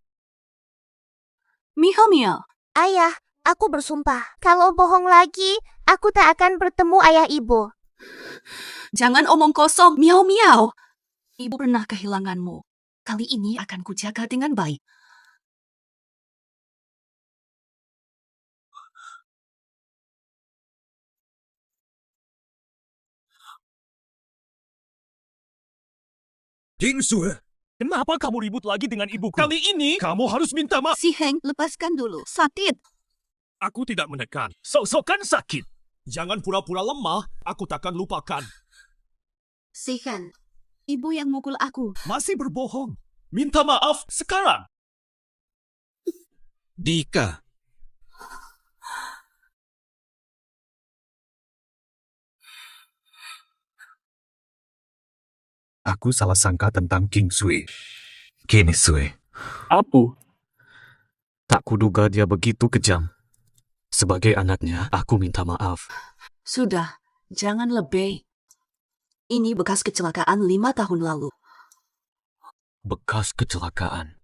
Miao. Ayah, aku bersumpah. Kalau bohong lagi, aku tak akan bertemu ayah ibu. Jangan omong kosong, Miao. Ibu pernah kehilanganmu. Kali ini akan kujaga dengan baik. Kingsui, kenapa kamu ribut lagi dengan ibuku? Kali ini kamu harus minta maaf. Si Heng, lepaskan dulu. Sakit. Aku tidak menekan. Sok-sokan sakit. Jangan pura-pura lemah, aku takkan lupakan. Si Heng, ibu yang mukul aku. Masih berbohong. Minta maaf sekarang. Dika. Aku salah sangka tentang Kingsui. Kingsui. Apa? Tak kuduga dia begitu kejam. Sebagai anaknya, aku minta maaf. Sudah, jangan lebih. Ini bekas kecelakaan 5 tahun lalu. Bekas kecelakaan.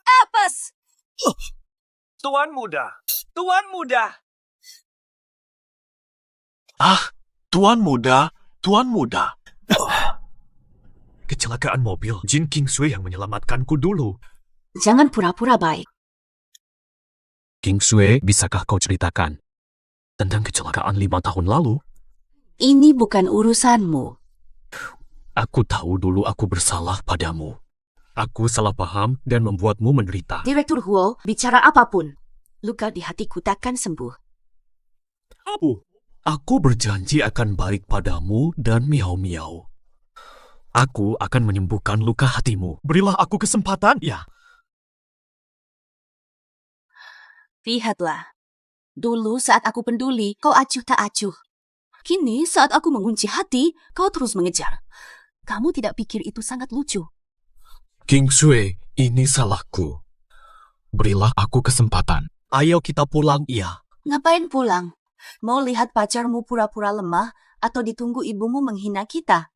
Apes! Tuan muda. Ah, Tuan Muda. Kecelakaan mobil, Jin Kingsui yang menyelamatkanku dulu. Jangan pura-pura baik. Kingsui, bisakah kau ceritakan tentang kecelakaan 5 tahun lalu? Ini bukan urusanmu. Aku tahu dulu aku bersalah padamu. Aku salah paham dan membuatmu menderita. Direktur Huo, bicara apapun. Luka di hatiku takkan sembuh. Aku berjanji akan baik padamu dan Miao. Aku akan menyembuhkan luka hatimu. Berilah aku kesempatan, ya. Lihatlah. Dulu saat aku peduli, kau acuh tak acuh. Kini saat aku mengunci hati, kau terus mengejar. Kamu tidak pikir itu sangat lucu? Kingsui, ini salahku. Berilah aku kesempatan. Ayo kita pulang, ya. Ngapain pulang? Mau lihat pacarmu pura-pura lemah atau ditunggu ibumu menghina kita?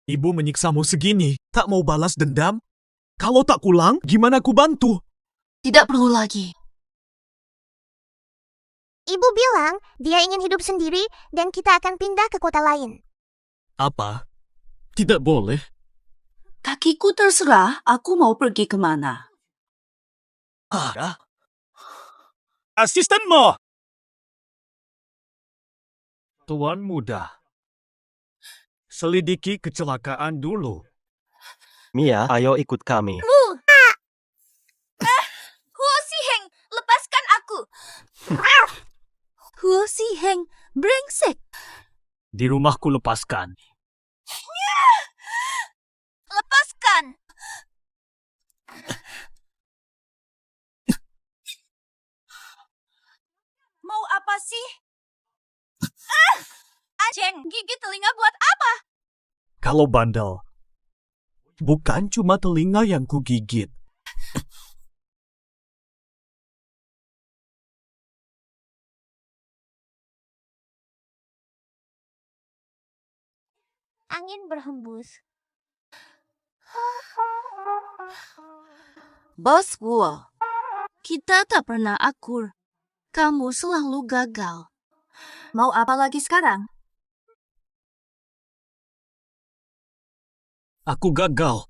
Ibu menyiksamu segini, tak mau balas dendam? Kalau tak pulang, gimana ku bantu? Tidak perlu lagi. Ibu bilang dia ingin hidup sendiri dan kita akan pindah ke kota lain. Apa? Tidak boleh. Kakiku terserah aku mau pergi kemana. Ada? Asistenmu! Tuan muda. Selidiki kecelakaan dulu. Mia, ayo ikut kami. Huo Siheng, lepaskan aku. Huo Siheng, brengsek. Di rumahku lepaskan. Lepaskan. Mau apa sih? Aceng, gigi telinga buat apa? Kalau bandel, bukan cuma telinga yang kugigit. Angin berhembus. Bos Huo, kita tak pernah akur. Kamu selalu gagal. Mau apa lagi sekarang? Aku gagal.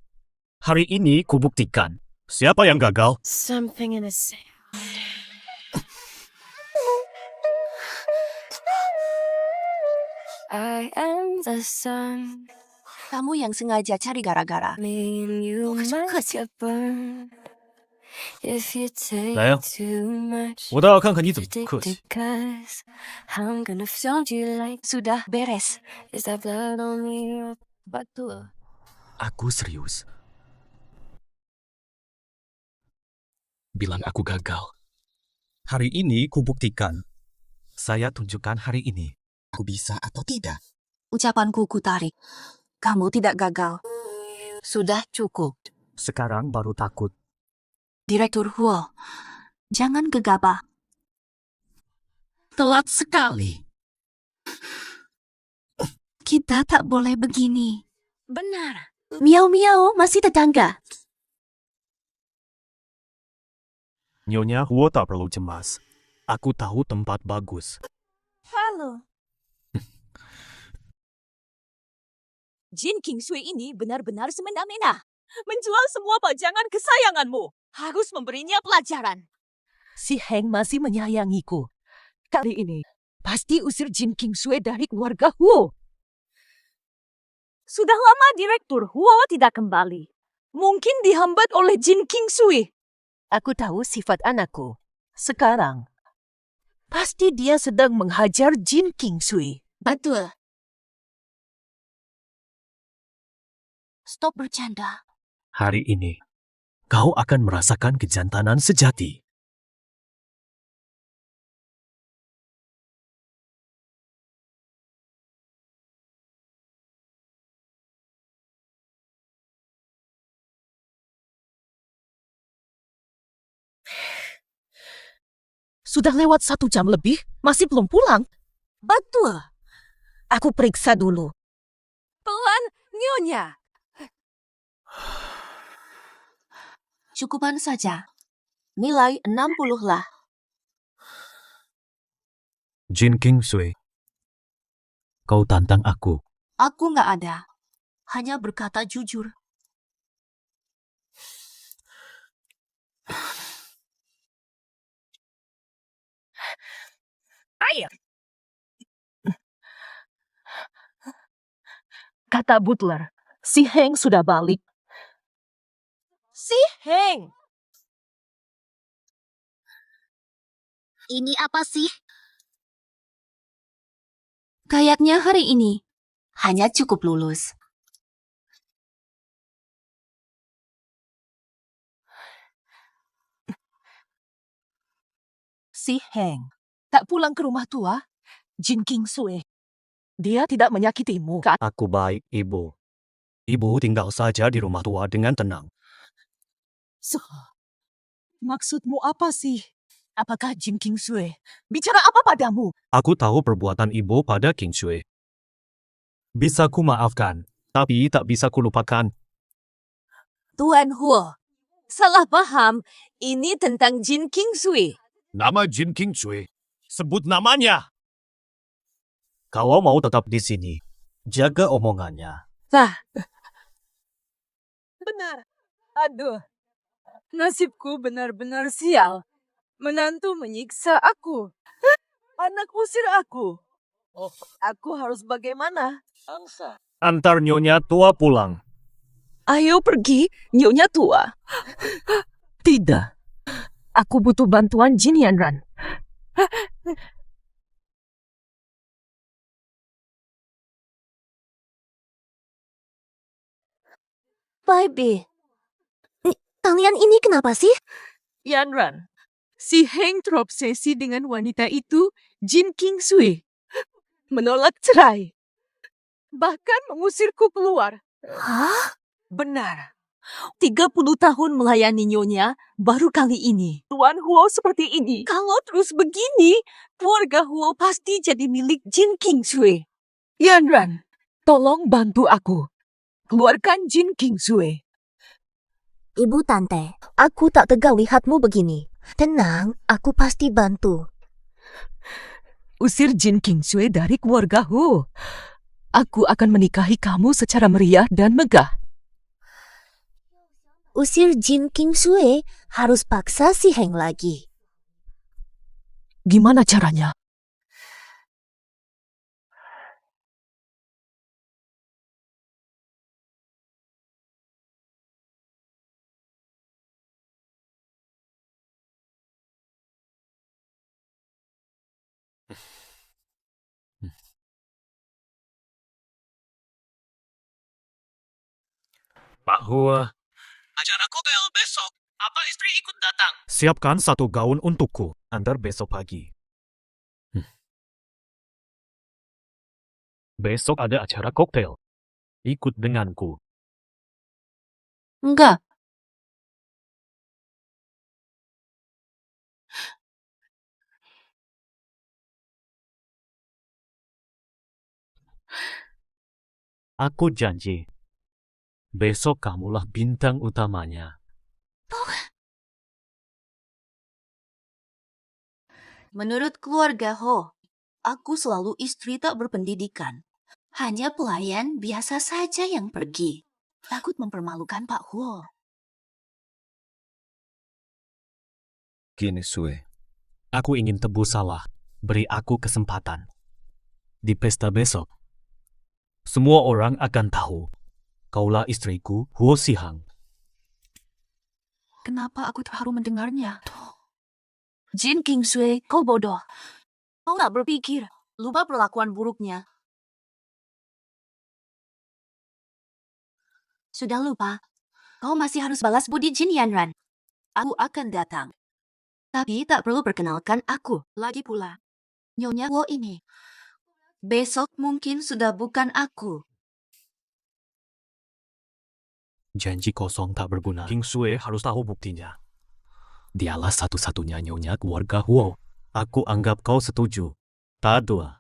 Hari ini kubuktikan. Siapa yang gagal? Something in the sand. I am the sun. Kamu yang sengaja cari gara-gara. Me and you might get burned if you take 来呀 too much. 我倒要看看你怎么客气。 Cause I'm gonna float you like Sudah beres. is that blood on me? Betul. Aku serius. Bilang aku gagal. Hari ini kubuktikan. Saya tunjukkan hari ini. Aku bisa atau tidak. Ucapanku ku tarik. Kamu tidak gagal. Sudah cukup. Sekarang baru takut. Direktur Huo, jangan gegabah. Telat sekali. Kita tak boleh begini. Benar. Miau-miau masih tetangga. Nyonya Huo tak perlu cemas. Aku tahu tempat bagus. Halo. Jin Kingsui ini benar-benar semena-mena. Menjual semua pajangan kesayanganmu. Harus memberinya pelajaran. Si Heng masih menyayangiku. Kali ini, pasti usir Jin Kingsui dari keluarga Huo. Sudah lama Direktur Huo tidak kembali. Mungkin dihambat oleh Jin Kingsui. Aku tahu sifat anakku. Sekarang, pasti dia sedang menghajar Jin Kingsui. Betul. Stop bercanda. Hari ini, kau akan merasakan kejantanan sejati. Sudah lewat 1 jam lebih, masih belum pulang. Betul. Aku periksa dulu. Pelan, Nyonya. Cukupan saja. Nilai 60 lah. Jin Kingsui, kau tantang aku. Aku nggak ada. Hanya berkata jujur. Ayo. Kata Butler, si Heng sudah balik. Si Heng! Ini apa sih? Kayaknya hari ini hanya cukup lulus. Si Heng tak pulang ke rumah tua? Jin Kingsui. Dia tidak menyakitimu, kan? Aku baik, Ibu. Ibu tinggal saja di rumah tua dengan tenang. So, maksudmu apa sih? Apakah Jin Kingsui bicara apa padamu? Aku tahu perbuatan Ibu pada Kingsui. Bisa ku maafkan, tapi tak bisa ku lupakan. Tuan Huo, Salah paham. Ini tentang Jin Kingsui. Nama Jin Kingsui. Sebut namanya. Kalau mau tetap di sini, jaga omongannya. Benar. Aduh. Nasibku benar-benar sial. Menantu menyiksa aku. Anak usir aku. Aku harus bagaimana? Antar Nyonya tua pulang. Ayo pergi, Nyonya tua. Tidak. Aku butuh bantuan Jin Yanran. Baby, kalian ini kenapa sih? Yanran, si Heng terobsesi dengan wanita itu, Jin Kingsui. Menolak cerai. Bahkan mengusirku keluar. Hah? Benar. 30 tahun melayani Nyonya, baru kali ini. Tuan Huo seperti ini. Kalau terus begini, keluarga Huo pasti jadi milik Jin Kingsui. Yanran, tolong bantu aku. Keluarkan Jin Kingsui. Ibu tante, aku tak tega lihatmu begini. Tenang, aku pasti bantu. Usir Jin Kingsui dari keluarga Huo. Aku akan menikahi kamu secara meriah dan megah. Usir Jin Kingsui harus paksa si Heng lagi. Gimana caranya? Pak Hua, Acara kotel besok. Apa istri ikut datang? siapkan satu gaun untukku. Antar besok pagi. Besok ada acara koktail. Ikut denganku. Enggak. Aku janji. Besok kamulah bintang utamanya. Menurut keluarga Ho, aku selalu istri tak berpendidikan. Hanya pelayan biasa saja yang pergi. Takut mempermalukan Pak Huo. Gini, Sue. Aku ingin tebus salah. Beri aku kesempatan. Di pesta besok, semua orang akan tahu kaulah istriku, Huo Sihang. Kenapa aku terharu mendengarnya? Jin Kingsui, kau bodoh. Kau tak berpikir, lupa perlakuan buruknya. Sudah lupa, kau masih harus balas budi Jin Yanran. Aku akan datang. Tapi tak perlu perkenalkan aku. Lagi pula, Nyonya Wo ini. Besok mungkin sudah bukan aku. Janji kosong tak berguna. King Sue harus tahu buktinya. Dialah satu-satunya nyonya keluarga Huo. Aku anggap kau setuju. Tak dua.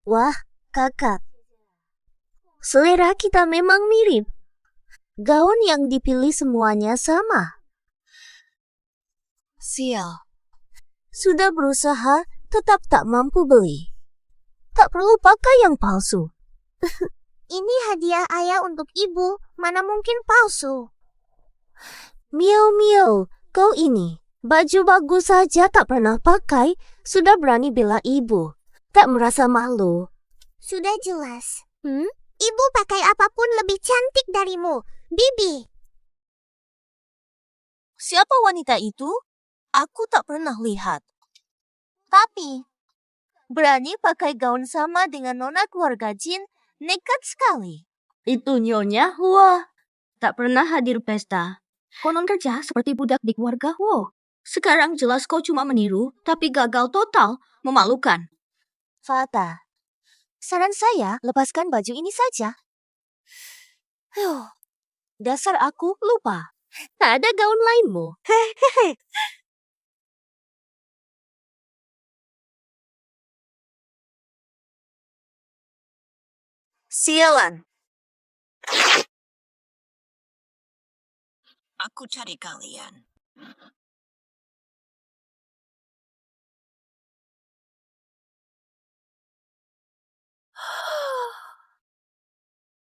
Wah, kakak. Selera kita memang mirip. Gaun yang dipilih semuanya sama. Sial. Sudah berusaha, tetap tak mampu beli. Tak perlu pakai yang palsu. Ini hadiah ayah untuk ibu, mana mungkin palsu. Miau, kau ini. Baju bagus saja tak pernah pakai, sudah berani bela ibu. Tak merasa malu. Sudah jelas. Ibu pakai apapun lebih cantik darimu. Bibi. Siapa wanita itu? Aku tak pernah lihat. Tapi, berani pakai gaun sama dengan nona keluarga Jin, nekat sekali. Itu Nyonya Huo. Tak pernah hadir pesta. Konon kerja seperti budak di keluarga Huo. Sekarang jelas kau cuma meniru, tapi gagal total. Memalukan. Fata. Saran saya, lepaskan baju ini saja. Dasar aku lupa. Tak ada gaun lainmu. Hehehe. Sialan. Aku cari kalian.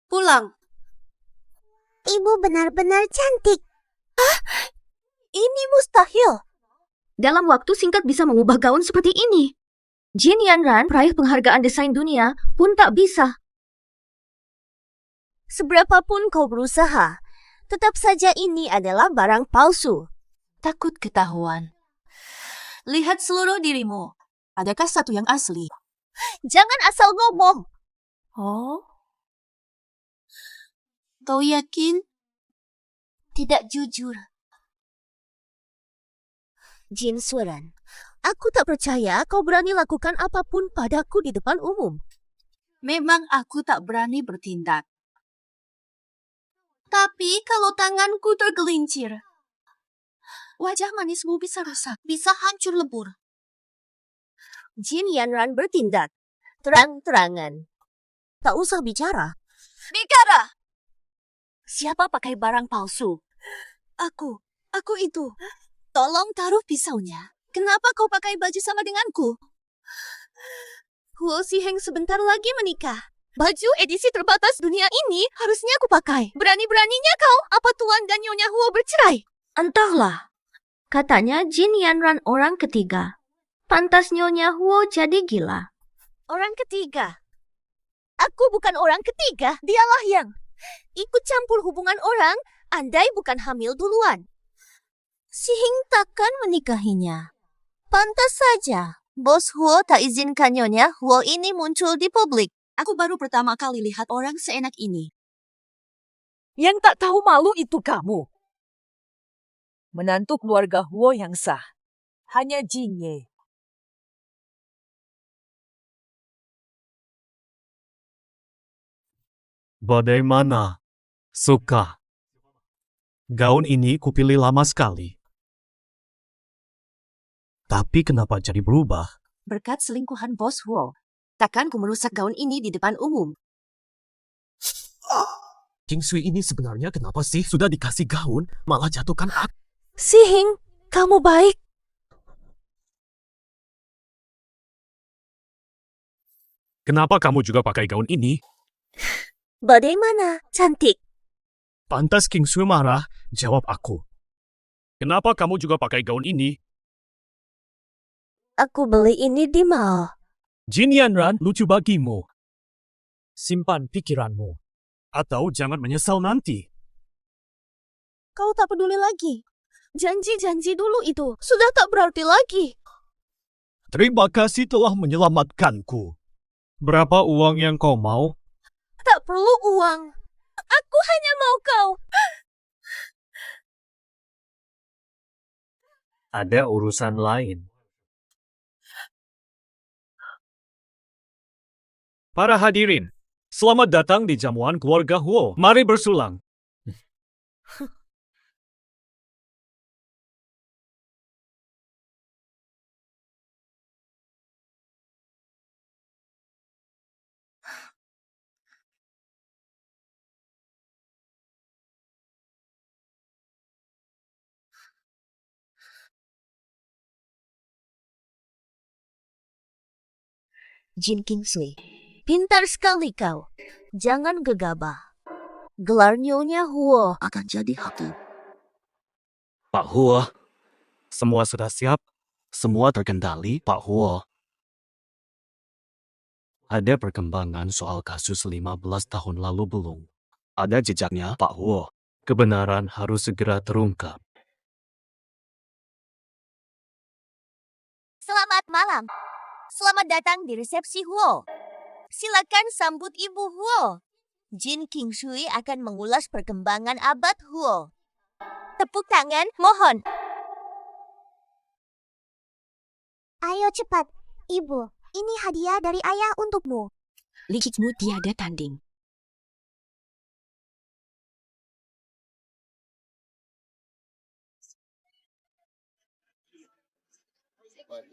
Pulang. Ibu benar-benar cantik. Ini mustahil. Dalam waktu singkat bisa mengubah gaun seperti ini. Jin Yanran, peraih penghargaan desain dunia, pun tak bisa. Seberapapun kau berusaha, tetap saja ini adalah barang palsu. Takut ketahuan. Lihat seluruh dirimu. Adakah satu yang asli? Jangan asal ngomong. Oh? Kau yakin? Tidak jujur. Jin Suran, aku tak percaya kau berani lakukan apapun padaku di depan umum. Memang aku tak berani bertindak. Tapi kalau tanganku tergelincir, wajah manismu bisa rusak, bisa hancur lebur. Jin Yanran bertindak terang-terangan. Tak usah bicara. Bicara! Siapa pakai barang palsu? Aku itu. Tolong taruh pisaunya. Kenapa kau pakai baju sama denganku? Huo Xiheng sebentar lagi menikah. Baju edisi terbatas dunia ini harusnya aku pakai. Berani-beraninya kau, apa Tuan dan Nyonya Huo bercerai? Entahlah. Katanya Jin Yanran orang ketiga. Pantas Nyonya Huo jadi gila. Orang ketiga? Aku bukan orang ketiga, dialah yang ikut campur hubungan orang, andai bukan hamil duluan. Xiheng takkan menikahinya. Pantas saja, Bos Huo tak izinkan Nyonya Huo ini muncul di publik. Aku baru pertama kali lihat orang seenak ini. Yang tak tahu malu itu kamu. Menantu keluarga Huo yang sah. Hanya Jinye. Bagaimana? Suka? Gaun ini kupilih lama sekali. Tapi kenapa jadi berubah? Berkat selingkuhan Bos Huo. Takkan ku merusak gaun ini di depan umum. King Sui ini sebenarnya kenapa sih? Sudah dikasih gaun, malah jatuhkan aku. Xiheng, kamu baik. Kenapa kamu juga pakai gaun ini? Bagaimana, cantik? Pantas King Sui marah, jawab aku. Kenapa kamu juga pakai gaun ini? Aku beli ini di mall. Jin Yanran lucu bagimu. Simpan pikiranmu. Atau jangan menyesal nanti. Kau tak peduli lagi. Janji-janji dulu itu sudah tak berarti lagi. Terima kasih telah menyelamatkanku. Berapa uang yang kau mau? Tak perlu uang. Aku hanya mau kau. Ada urusan lain. Para hadirin, selamat datang di jamuan keluarga Huo. Mari bersulang. Jin Kingsui, pintar sekali kau. Jangan gegabah. Gelar Nyonya Huo akan jadi haki. Pak Huo, semua sudah siap? Semua terkendali, Pak Huo. Ada perkembangan soal kasus 15 tahun lalu belum? Ada jejaknya, Pak Huo. Kebenaran harus segera terungkap. Selamat malam. Selamat datang di resepsi Huo. Silakan sambut Ibu Huo. Jin Kingsui akan mengulas perkembangan abad Huo. Tepuk tangan, mohon. Ayo cepat, Ibu. Ini hadiah dari ayah untukmu. Likitmu tiada tanding. Baru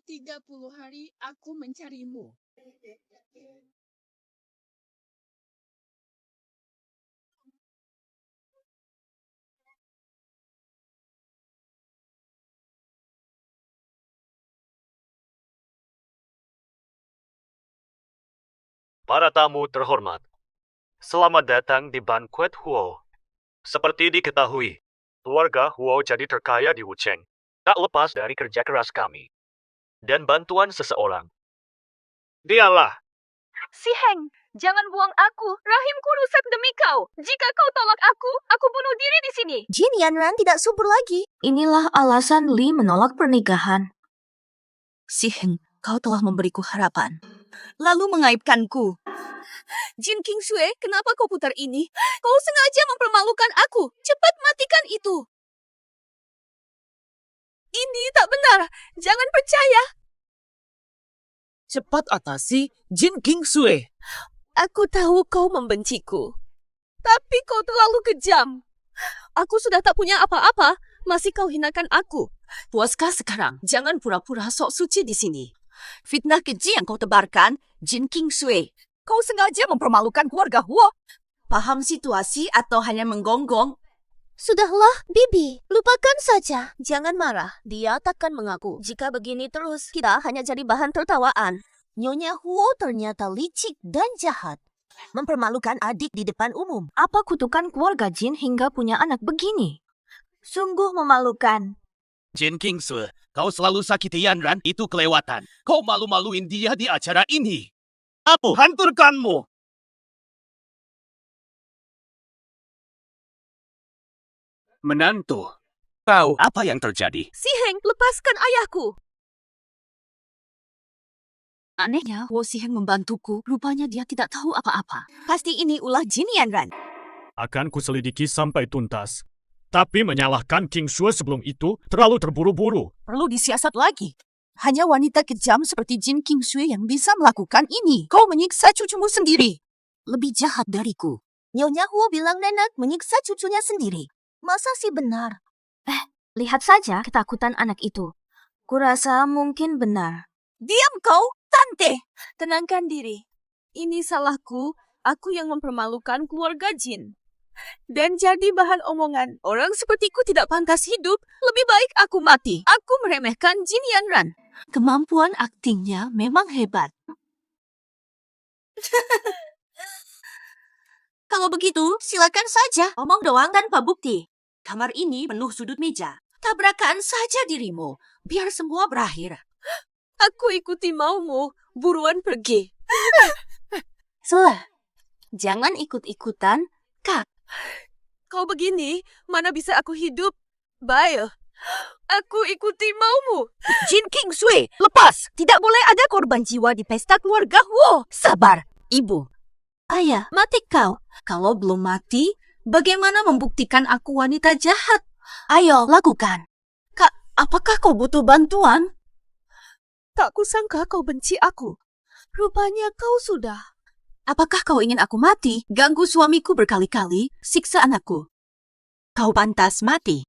30 hari aku mencarimu. Para tamu terhormat, selamat datang di banquet Huo. Seperti diketahui, keluarga Huo jadi terkaya di Wucheng, tak lepas dari kerja keras kami dan bantuan seseorang. Dialah. Si Heng, jangan buang aku. Rahimku rusak demi kau. Jika kau tolak aku bunuh diri di sini. Jin Yanran tidak subur lagi. Inilah alasan Li menolak pernikahan. Si Heng, kau telah memberiku harapan, lalu mengaibkanku. Jin Kingsue, kenapa kau putar ini? Kau sengaja mempermalukan aku. Cepat matikan itu. Ini tak benar. Jangan percaya. Cepat atasi Jin Kingsue. Aku tahu kau membenciku, tapi kau terlalu kejam. Aku sudah tak punya apa-apa, masih kau hinakan aku. Puaskah sekarang? Jangan pura-pura sok suci di sini. Fitnah keji yang kau tebarkan, Jin Kingsue. Kau sengaja mempermalukan keluarga Huo. Paham situasi atau hanya menggonggong? Sudahlah, Bibi. Lupakan saja. Jangan marah. Dia takkan mengaku. Jika begini terus, kita hanya jadi bahan tertawaan. Nyonya Huo ternyata licik dan jahat. Mempermalukan adik di depan umum. Apa kutukan keluarga Jin hingga punya anak begini? Sungguh memalukan. Jin Kingsue, kau selalu sakiti Yanran, itu kelewatan. Kau malu-maluin dia di acara ini. Aku hanturkanmu. Menantu, tahu apa yang terjadi? Si Heng, lepaskan ayahku. Anehnya, Huo Si Heng membantuku. Rupanya dia tidak tahu apa-apa. Pasti ini ulah Jin Yanran. Akan kuselidiki sampai tuntas. Tapi menyalahkan King Sue sebelum itu terlalu terburu-buru. Perlu disiasat lagi. Hanya wanita kejam seperti Jin Kingsue yang bisa melakukan ini. Kau menyiksa cucumu sendiri. Lebih jahat dariku. Nyonya Huo bilang nenek menyiksa cucunya sendiri. Masa sih benar? Lihat saja ketakutan anak itu. Kurasa mungkin benar. Diam kau, tante. Tenangkan diri. Ini salahku. Aku yang mempermalukan keluarga Jin. Dan jadi bahan omongan. Orang sepertiku tidak pantas hidup. Lebih baik aku mati. Aku meremehkan Jin Yanran. Kemampuan aktingnya memang hebat. Kalau begitu, silakan saja. Omong doang tanpa bukti. Kamar ini penuh sudut meja. Tabrakan saja dirimu. Biar semua berakhir. Aku ikuti maumu. Buruan pergi. Sulah. Jangan ikut-ikutan, Kak. Kau begini, mana bisa aku hidup? Bye. Aku ikuti maumu. Jin Kingsue, lepas. Tidak boleh ada korban jiwa di pesta keluarga Huo. Sabar, Ibu. Ayah, mati kau. Kalau belum mati, bagaimana membuktikan aku wanita jahat? Ayo, lakukan. Kak, apakah kau butuh bantuan? Tak kusangka kau benci aku. Rupanya kau sudah. Apakah kau ingin aku mati? Ganggu suamiku berkali-kali, siksa anakku. Kau pantas mati.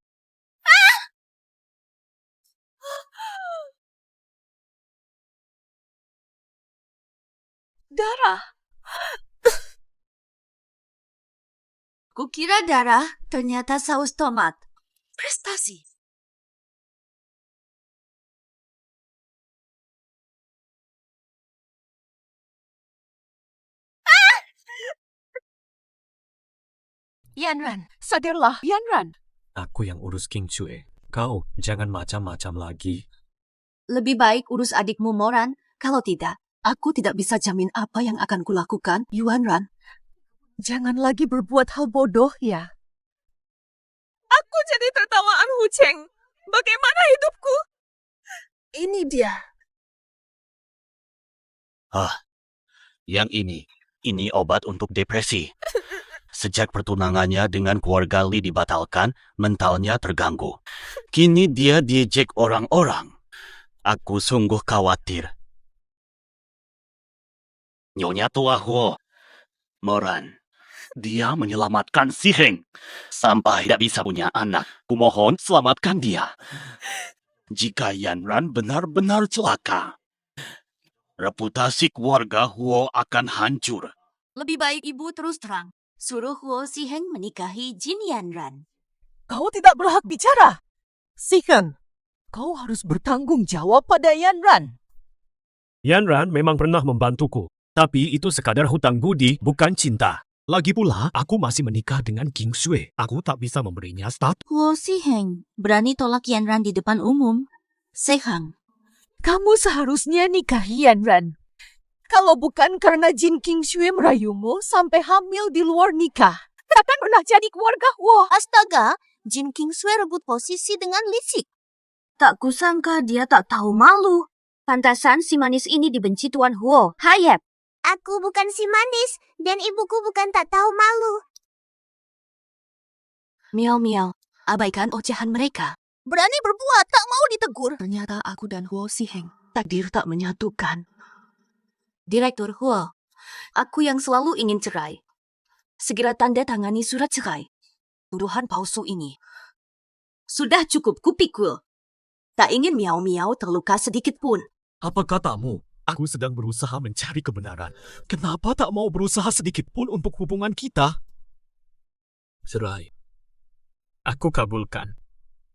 Darah. Kukira darah, ternyata saus tomat. Prestasi. Yanran, sadarlah, Yanran. Aku yang urus King Sue. Kau jangan macam-macam lagi. Lebih baik urus adikmu Moran. Kalau tidak, aku tidak bisa jamin apa yang akan kulakukan, Yuanran. Jangan lagi berbuat hal bodoh ya. Aku jadi tertawaan Wucheng. Bagaimana hidupku? Ini dia. Yang ini obat untuk depresi. Sejak pertunangannya dengan keluarga Li dibatalkan, mentalnya terganggu. Kini dia diejek orang-orang. Aku sungguh khawatir. Nyonya tua Huo, Moran, Dia menyelamatkan si Heng. Sampai tidak bisa punya anak. Kumohon selamatkan dia. Jika Yanran benar-benar celaka, reputasi keluarga Huo akan hancur. Lebih baik ibu terus terang. Suruh Huo Si Heng menikahi Jin Yanran. Kau tidak berhak bicara. Sihen, kau harus bertanggung jawab pada Yanran. Yanran memang pernah membantuku. Tapi itu sekadar hutang budi, bukan cinta. Lagi pula, aku masih menikah dengan King Sui. Aku tak bisa memberinya status. Huo Si Heng berani tolak Yanran di depan umum. Sehang, Kamu seharusnya nikahi Yanran. Kalau bukan karena Jin King Shui merayumu sampai hamil di luar nikah, takkan pernah jadi keluarga Huo. Astaga, Jin King Sui rebut posisi dengan licik. tak kusangka dia tak tahu malu. Pantasan si manis ini dibenci Tuan Huo. Hayep. Aku bukan si manis, dan ibuku bukan tak tahu malu. Miau-miau, abaikan ocehan mereka. Berani berbuat, tak mau ditegur. Ternyata aku dan Huo Si Heng takdir tak menyatukan. Direktur Huo, aku yang selalu ingin cerai. Segera tanda tangani surat cerai. Tuduhan palsu ini. Sudah cukup kupikul. Tak ingin miau-miau terluka sedikit pun. Apa katamu? Aku sedang berusaha mencari kebenaran. Kenapa tak mau berusaha sedikit pun untuk hubungan kita? Cerai. Aku kabulkan.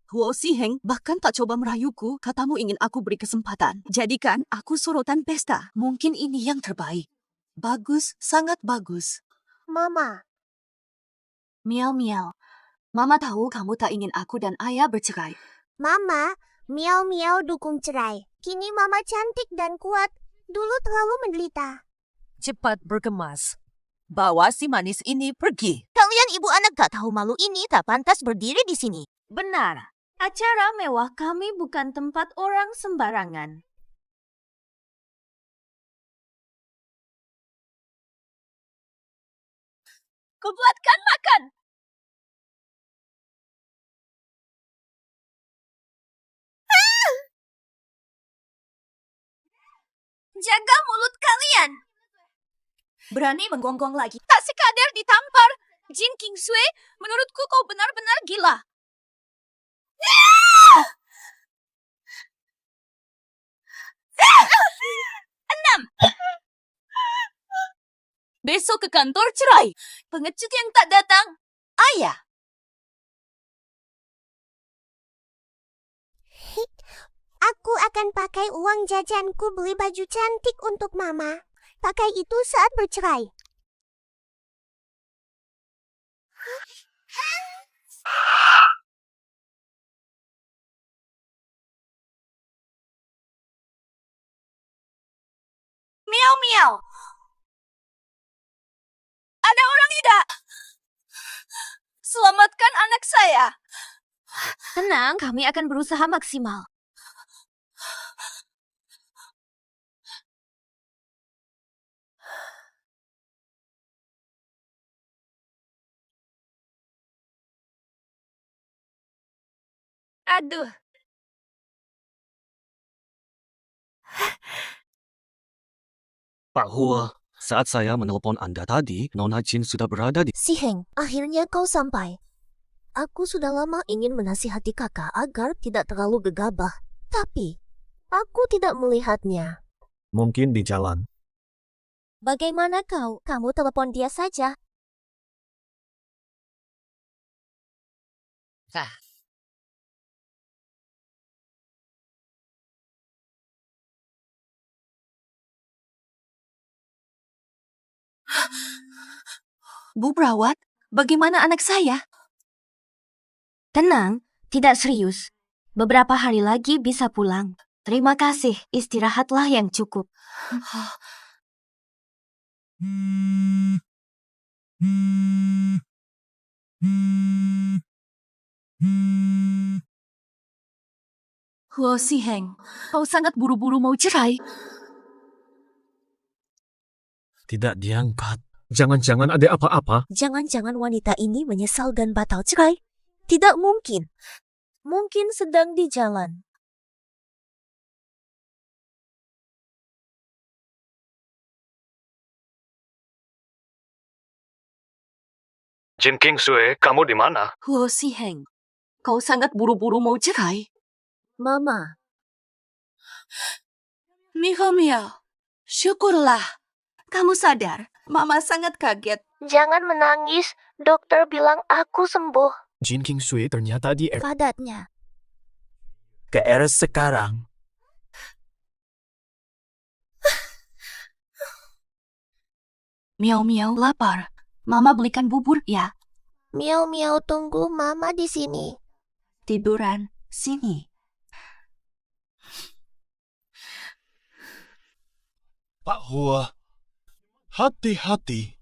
Huo Si Heng bahkan tak coba merayuku. Katamu ingin aku beri kesempatan. Jadikan aku sorotan pesta. Mungkin ini yang terbaik. Bagus, sangat bagus. Mama, Miau-miau. Mama tahu kamu tak ingin aku dan ayah bercerai. Mama, miau-miau dukung cerai. Kini Mama cantik dan kuat. Dulu terlalu menderita. Cepat berkemas. Bawa si manis ini pergi. Kalian ibu anak tak tahu malu ini tak pantas berdiri di sini. Benar. Acara mewah kami bukan tempat orang sembarangan. Kubuatkan makan. Jaga mulut kalian. Berani menggonggong lagi. Tak sekadar ditampar. Jin King Sui, menurutku kau benar-benar gila. Enam. Besok ke kantor cerai. Pengecut yang tak datang. Ayah. Aku akan pakai uang jajanku beli baju cantik untuk Mama. Pakai itu saat bercerai. Miau-miau. Ada orang tidak? Selamatkan anak saya. Tenang, kami akan berusaha maksimal. Aduh. Pak Huo, saat saya menelpon Anda tadi, Nona Jin sudah berada di... Si Heng, akhirnya kau sampai. Aku sudah lama ingin menasihati kakak agar tidak terlalu gegabah. Tapi, aku tidak melihatnya. Mungkin di jalan. Bagaimana kau? Kamu telepon dia saja. Bu perawat, bagaimana anak saya? Tenang, tidak serius. Beberapa hari lagi bisa pulang. Terima kasih, istirahatlah yang cukup. Huo Si Heng, kau sangat buru-buru mau cerai. Tidak diangkat. Jangan-jangan ada apa-apa. Jangan-jangan wanita ini menyesal dan batal cerai. Tidak mungkin. Mungkin sedang di jalan. Jin Kingsway, kamu di mana? Huo Si Heng, kau sangat buru-buru mau cerai. Mama, Miao Miao, syukurlah. Kamu sadar, Mama sangat kaget. jangan menangis. Dokter bilang aku sembuh. Jin Kingsway ternyata di Padatnya. ke RS sekarang. Miao Miao lapar. Mama belikan bubur ya. Miau miau tunggu mama di sini. Tiduran, sini. Pak Huo, hati-hati.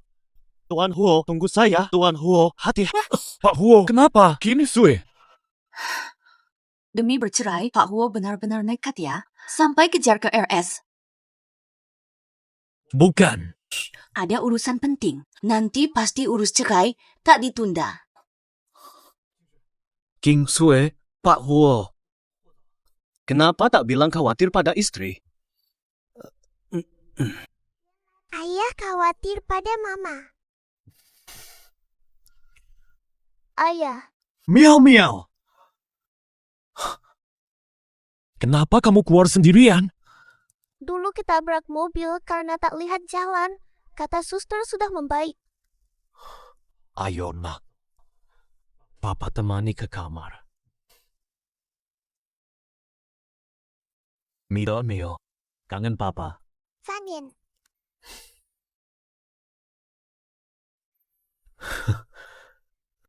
Tuan Huo, tunggu saya. Tuan Huo, hati. Pak Huo, kenapa? Kingsway. Demi bercerai, Pak Huo benar-benar nekat ya. Sampai kejar ke RS. Bukan. Ada urusan penting. Nanti pasti urus cerai, tak ditunda. Kingsway, Pak Huo. Kenapa tak bilang khawatir pada istri? Ayah khawatir pada mama. Ayah, Miao Miao. Kenapa kamu keluar sendirian? dulu ketabrak mobil karena tak lihat jalan. Kata suster sudah membaik. Ayo nak. Papa temani ke kamar. Mio, kangen papa. Sanin.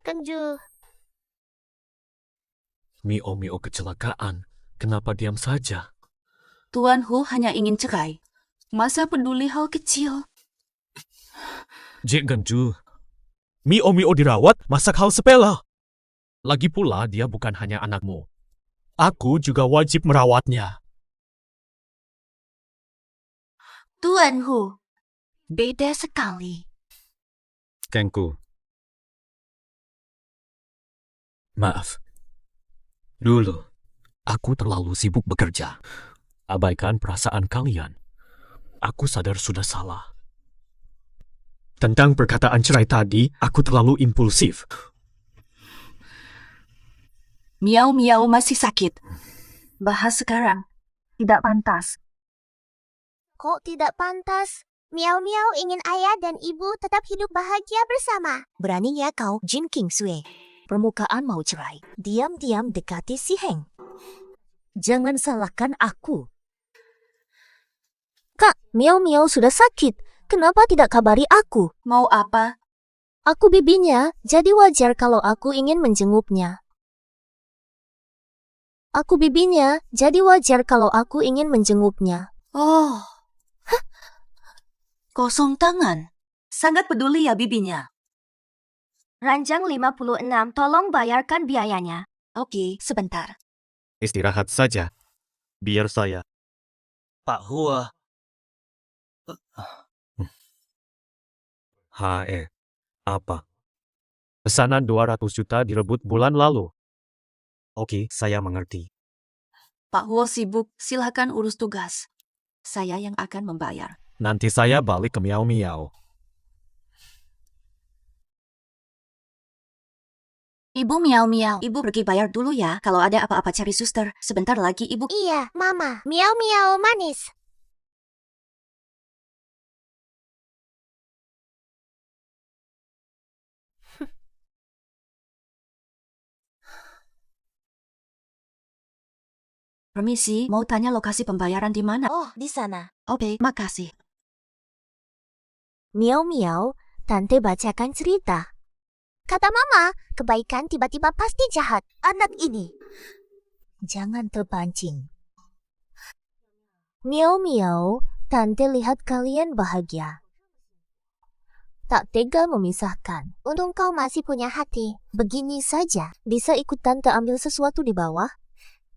Kenju. Mio kecelakaan. Kenapa diam saja? Tuan Hu hanya ingin cerai. Masa peduli hal kecil? Jik Genju. Mio dirawat, masak hal sepele. Lagi pula dia bukan hanya anakmu. Aku juga wajib merawatnya. Tuan Hu, beda sekali. Kengku. Maaf. Dulu, aku terlalu sibuk bekerja. Abaikan perasaan kalian. Aku sadar sudah salah. Tentang perkataan cerai tadi, aku terlalu impulsif. Miao Miao masih sakit. Bahas sekarang. Tidak pantas. Kok tidak pantas? Miau Miau ingin ayah dan ibu tetap hidup bahagia bersama. Beraninya kau, Jin Kingsway. Permukaan mau cerai. Diam-diam dekati si Heng. Jangan salahkan aku. Kak, Miau Miau sudah sakit. Kenapa tidak kabari aku? Mau apa? Aku bibinya, jadi wajar kalau aku ingin menjenguknya. Aku bibinya, jadi wajar kalau aku ingin menjenguknya. Oh. Hah? Kosong tangan. Sangat peduli ya bibinya. Ranjang 56, tolong bayarkan biayanya. Oke, sebentar. Istirahat saja. Biar saya. Pak Huo. Apa? Pesanan 200 juta direbut bulan lalu. Oke, saya mengerti. Pak Huo sibuk, silakan urus tugas. Saya yang akan membayar. Nanti saya balik ke Miao Miao. Ibu Miao Miao, ibu pergi bayar dulu ya. Kalau ada apa-apa cari suster. Sebentar lagi ibu. Iya, Mama. Miau Miau manis. Permisi, mau tanya lokasi pembayaran di mana? Oh, di sana. Oke, makasih. Miau Miau, Tante bacakan cerita. Kata Mama, kebaikan tiba-tiba pasti jahat. Anak ini. Jangan terpancing. Miau Miau, Tante lihat kalian bahagia. Tak tega memisahkan. Untung kau masih punya hati. Begini saja, bisa ikut Tante ambil sesuatu di bawah?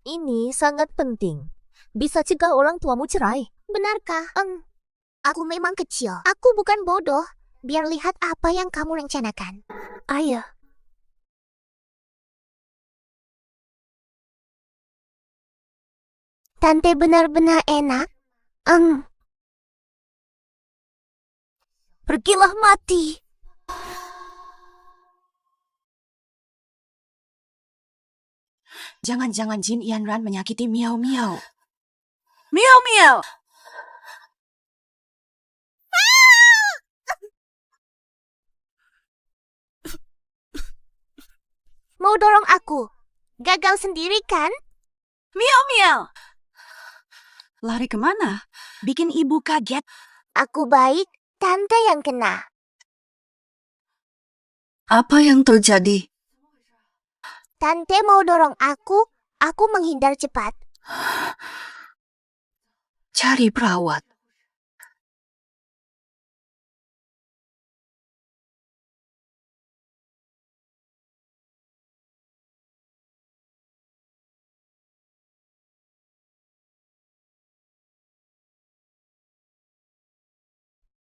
Ini sangat penting. Bisa cegah orang tuamu cerai. Benarkah? Aku memang kecil. Aku bukan bodoh. Biar lihat apa yang kamu rencanakan. Ayah. Tante benar-benar enak. Pergilah mati. Jangan-jangan Jin Yanran menyakiti Miao Miao. Miao Miao! Mau dorong aku? Gagal sendiri kan? Miao Miao! Lari kemana? Bikin ibu kaget. Aku baik, tante yang kena. Apa yang terjadi? Tante mau dorong aku menghindar cepat. Cari perawat.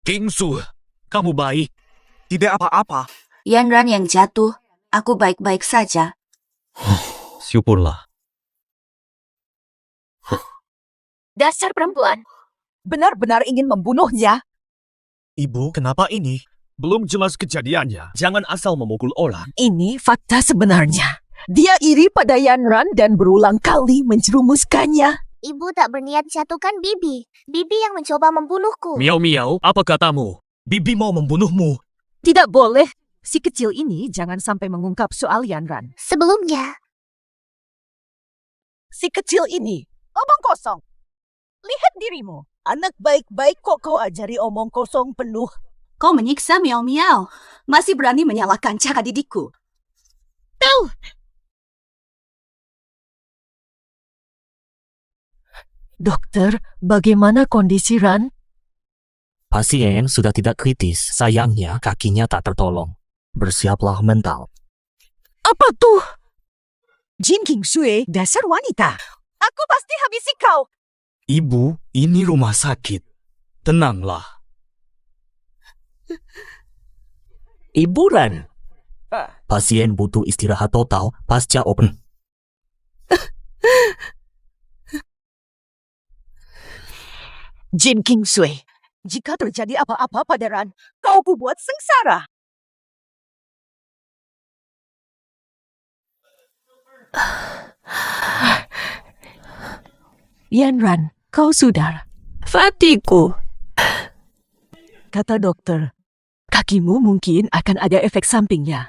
King Su, kamu baik. Tidak apa-apa. Yanran yang jatuh. Aku baik-baik saja. Syukurlah. Dasar perempuan. Benar-benar ingin membunuhnya. Ibu, kenapa ini? Belum jelas kejadiannya. Jangan asal memukul orang. Ini fakta sebenarnya. Dia iri pada Yanran dan berulang kali menjerumuskannya. Ibu tak berniat jatuhkan Bibi. Bibi yang mencoba membunuhku. Miao Miao, apa katamu? Bibi mau membunuhmu. Tidak boleh. Si kecil ini jangan sampai mengungkap soal Yanran. Sebelumnya, Si kecil ini omong kosong. Lihat dirimu. Anak baik-baik kok kau ajari omong kosong penuh. Kau menyiksa Miao Miao. Masih berani menyalahkan cara didikku. Tahu. Dokter, bagaimana kondisi Ran? Pasien sudah tidak kritis, sayangnya kakinya tak tertolong. Bersiaplah mental. Apa tuh? Jin King Sui, dasar wanita. Aku pasti habisi kau. Ibu, ini rumah sakit. Tenanglah. Ibu Ran. Pasien butuh istirahat total pasca operasi. Jin King Sui, jika terjadi apa-apa pada Ran, kau buat sengsara. Yanran, kau sudah. Fatiku. Kata dokter, kakimu mungkin akan ada efek sampingnya.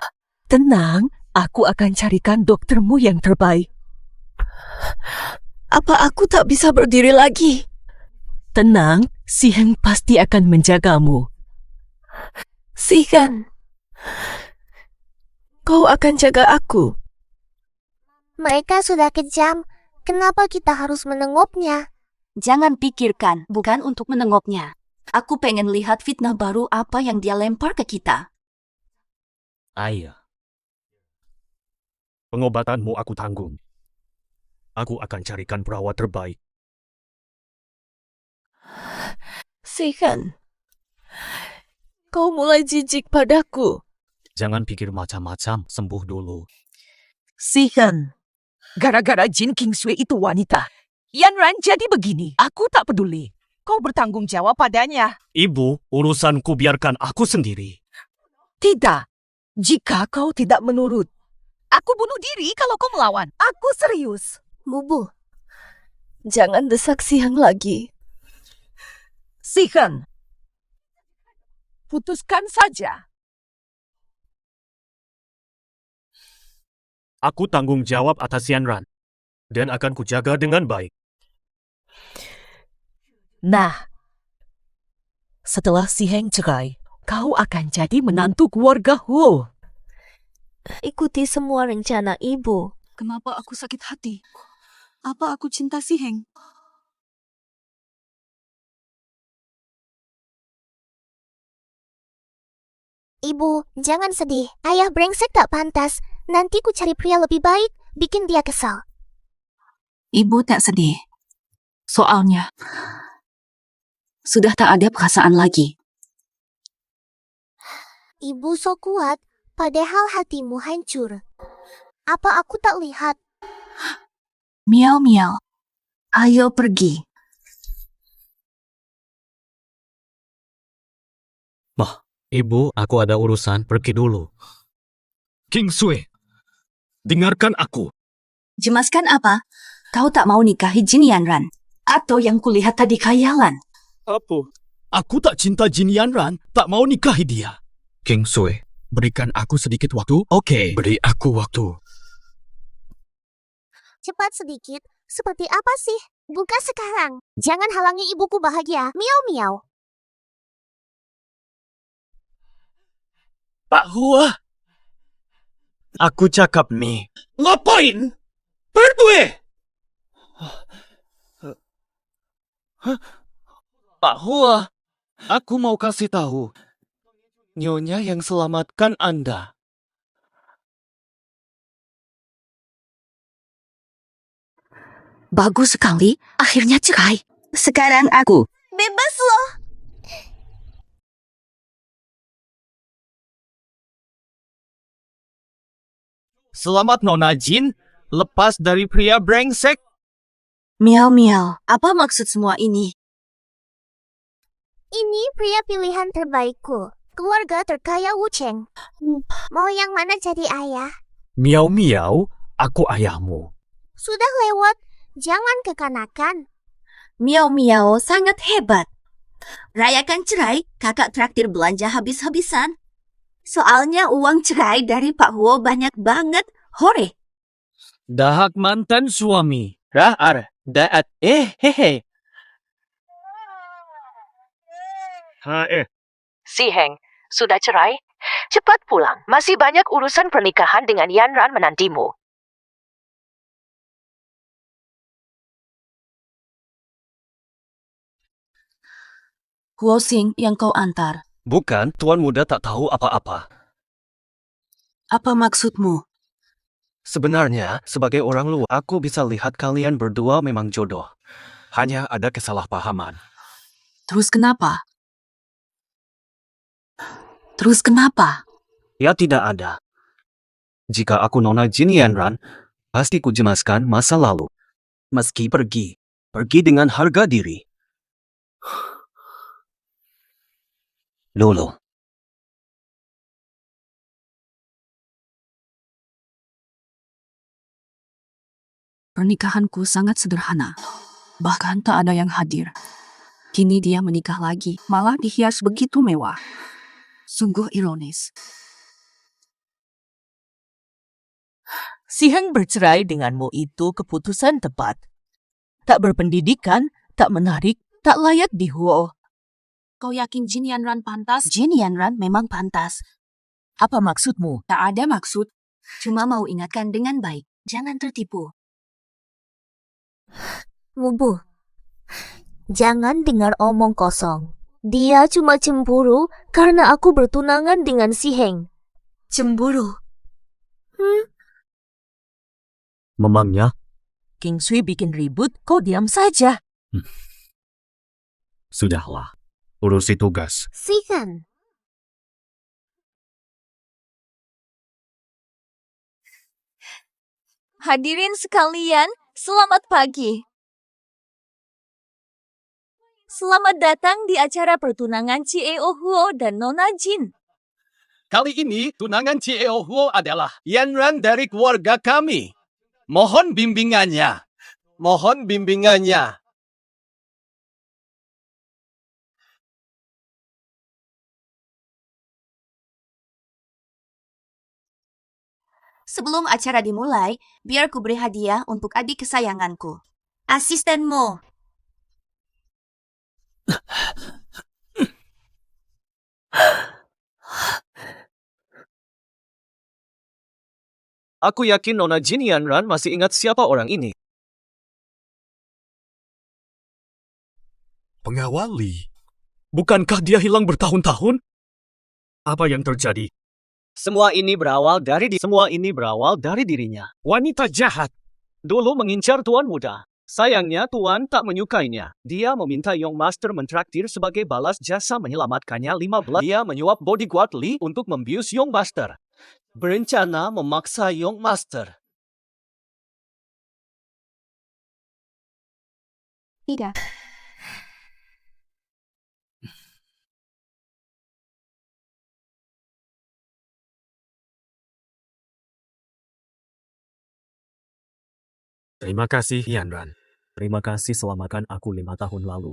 Tenang, aku akan carikan doktermu yang terbaik. Apa aku tak bisa berdiri lagi? Tenang, Si Heng pasti akan menjagamu. Si Heng, kau akan jaga aku. mereka sudah kejam. Kenapa kita harus menengoknya? Jangan pikirkan, bukan untuk menengoknya. Aku pengen lihat fitnah baru apa yang dia lempar ke kita. Ayah. Pengobatanmu aku tanggung. Aku akan carikan perawat terbaik. Sihan, kau mulai jijik padaku. Jangan pikir macam-macam, sembuh dulu. Sihan, gara-gara Jin King Sui itu wanita. Yanran jadi begini. Aku tak peduli. Kau bertanggung jawab padanya. Ibu, urusanku biarkan aku sendiri. Tidak. Jika kau tidak menurut, aku bunuh diri kalau kau melawan. Aku serius. Bubu, jangan desak Siang lagi. Sihan, putuskan saja. Aku tanggung jawab atas Yanran. Dan akan kujaga dengan baik. Nah, setelah Si Heng cerai, kau akan jadi menantu keluarga Huo. Ikuti semua rencana ibu. Kenapa aku sakit hati? Apa aku cinta Si Heng? Ibu, jangan sedih. Ayah brengsek tak pantas. Nanti ku cari pria lebih baik, bikin dia kesal. Ibu tak sedih. Soalnya, sudah tak ada perasaan lagi. Ibu so kuat, padahal hatimu hancur. Apa aku tak lihat? Miao Miao, ayo pergi. Ibu, aku ada urusan, pergi dulu. King Sui, dengarkan aku. Jemaskan apa? Kau tak mau nikahi Jin Yanran? Atau yang kulihat tadi khayalan? Apa? Aku tak cinta Jin Yanran, tak mau nikahi dia. King Sui, berikan aku sedikit waktu. Okey, beri aku waktu. Cepat sedikit. Seperti apa sih? Buka sekarang. Jangan halangi ibuku bahagia. Miau miau. Pak Hua. Aku cakap ni. Ngapain? Berdua! Pak Hua, aku mau kasih tahu. Nyonya yang selamatkan Anda. Bagus sekali, akhirnya cerai. Sekarang aku. Bebas loh. Selamat Nona Jin, lepas dari pria brengsek. Miau miau, apa maksud semua ini? Ini pria pilihan terbaikku. Keluarga terkaya Wu Cheng. Mau yang mana jadi ayah? Miau miau, aku ayahmu. Sudah lewat. Jangan kekanakan. Miau miau sangat hebat. Rayakan cerai, kakak traktir belanja habis-habisan. Soalnya uang cerai dari Pak Huo banyak banget. Hore! Dahak mantan suami. Ra'ar, daat, hehe. Si Heng, sudah cerai? Cepat pulang. Masih banyak urusan pernikahan dengan Yanran menantimu. Huo Xing yang kau antar. Bukan, Tuan Muda tak tahu apa-apa. Apa maksudmu? Sebenarnya, sebagai orang luar, aku bisa lihat kalian berdua memang jodoh. Hanya ada kesalahpahaman. Terus kenapa? Terus kenapa? Ya tidak ada. Jika aku Nona Jin Yanran, pasti ku jemaskan masa lalu. Meski pergi dengan harga diri. Lolo. Pernikahanku sangat sederhana. Bahkan tak ada yang hadir. Kini dia menikah lagi, malah dihias begitu mewah. Sungguh ironis. Si Heng bercerai denganmu itu keputusan tepat. Tak berpendidikan, tak menarik, tak layak di Huo. Kau yakin Jin Yanran pantas? Jin Yanran memang pantas. Apa maksudmu? Tak ada maksud. Cuma mau ingatkan dengan baik. Jangan tertipu. Mubu. Jangan dengar omong kosong. Dia cuma cemburu karena aku bertunangan dengan si Heng. Cemburu? Memangnya? King Sui bikin ribut, kau diam saja. Sudahlah, urusi tugas. Si Heng. Hadirin sekalian, selamat pagi. Selamat datang di acara pertunangan Cieo Huo dan Nona Jin. Kali ini tunangan Cieo Huo adalah Yanran dari keluarga kami. Mohon bimbingannya. Mohon bimbingannya. Sebelum acara dimulai, biar ku beri hadiah untuk adik kesayanganku. Asistenmu. Aku yakin Nona Jin Yanran masih ingat siapa orang ini. Pengawal Li. Bukankah dia hilang bertahun-tahun? Apa yang terjadi? Semua ini berawal dari dirinya. Wanita jahat. Dulu mengincar Tuan Muda. Sayangnya Tuan tak menyukainya. Dia meminta Young Master mentraktir sebagai balas jasa menyelamatkannya 15. Dia menyuap bodyguard Li untuk membius Young Master. Berencana memaksa Young Master. Tidak. Terima kasih, Yanran. Terima kasih selamatkan aku 5 tahun lalu.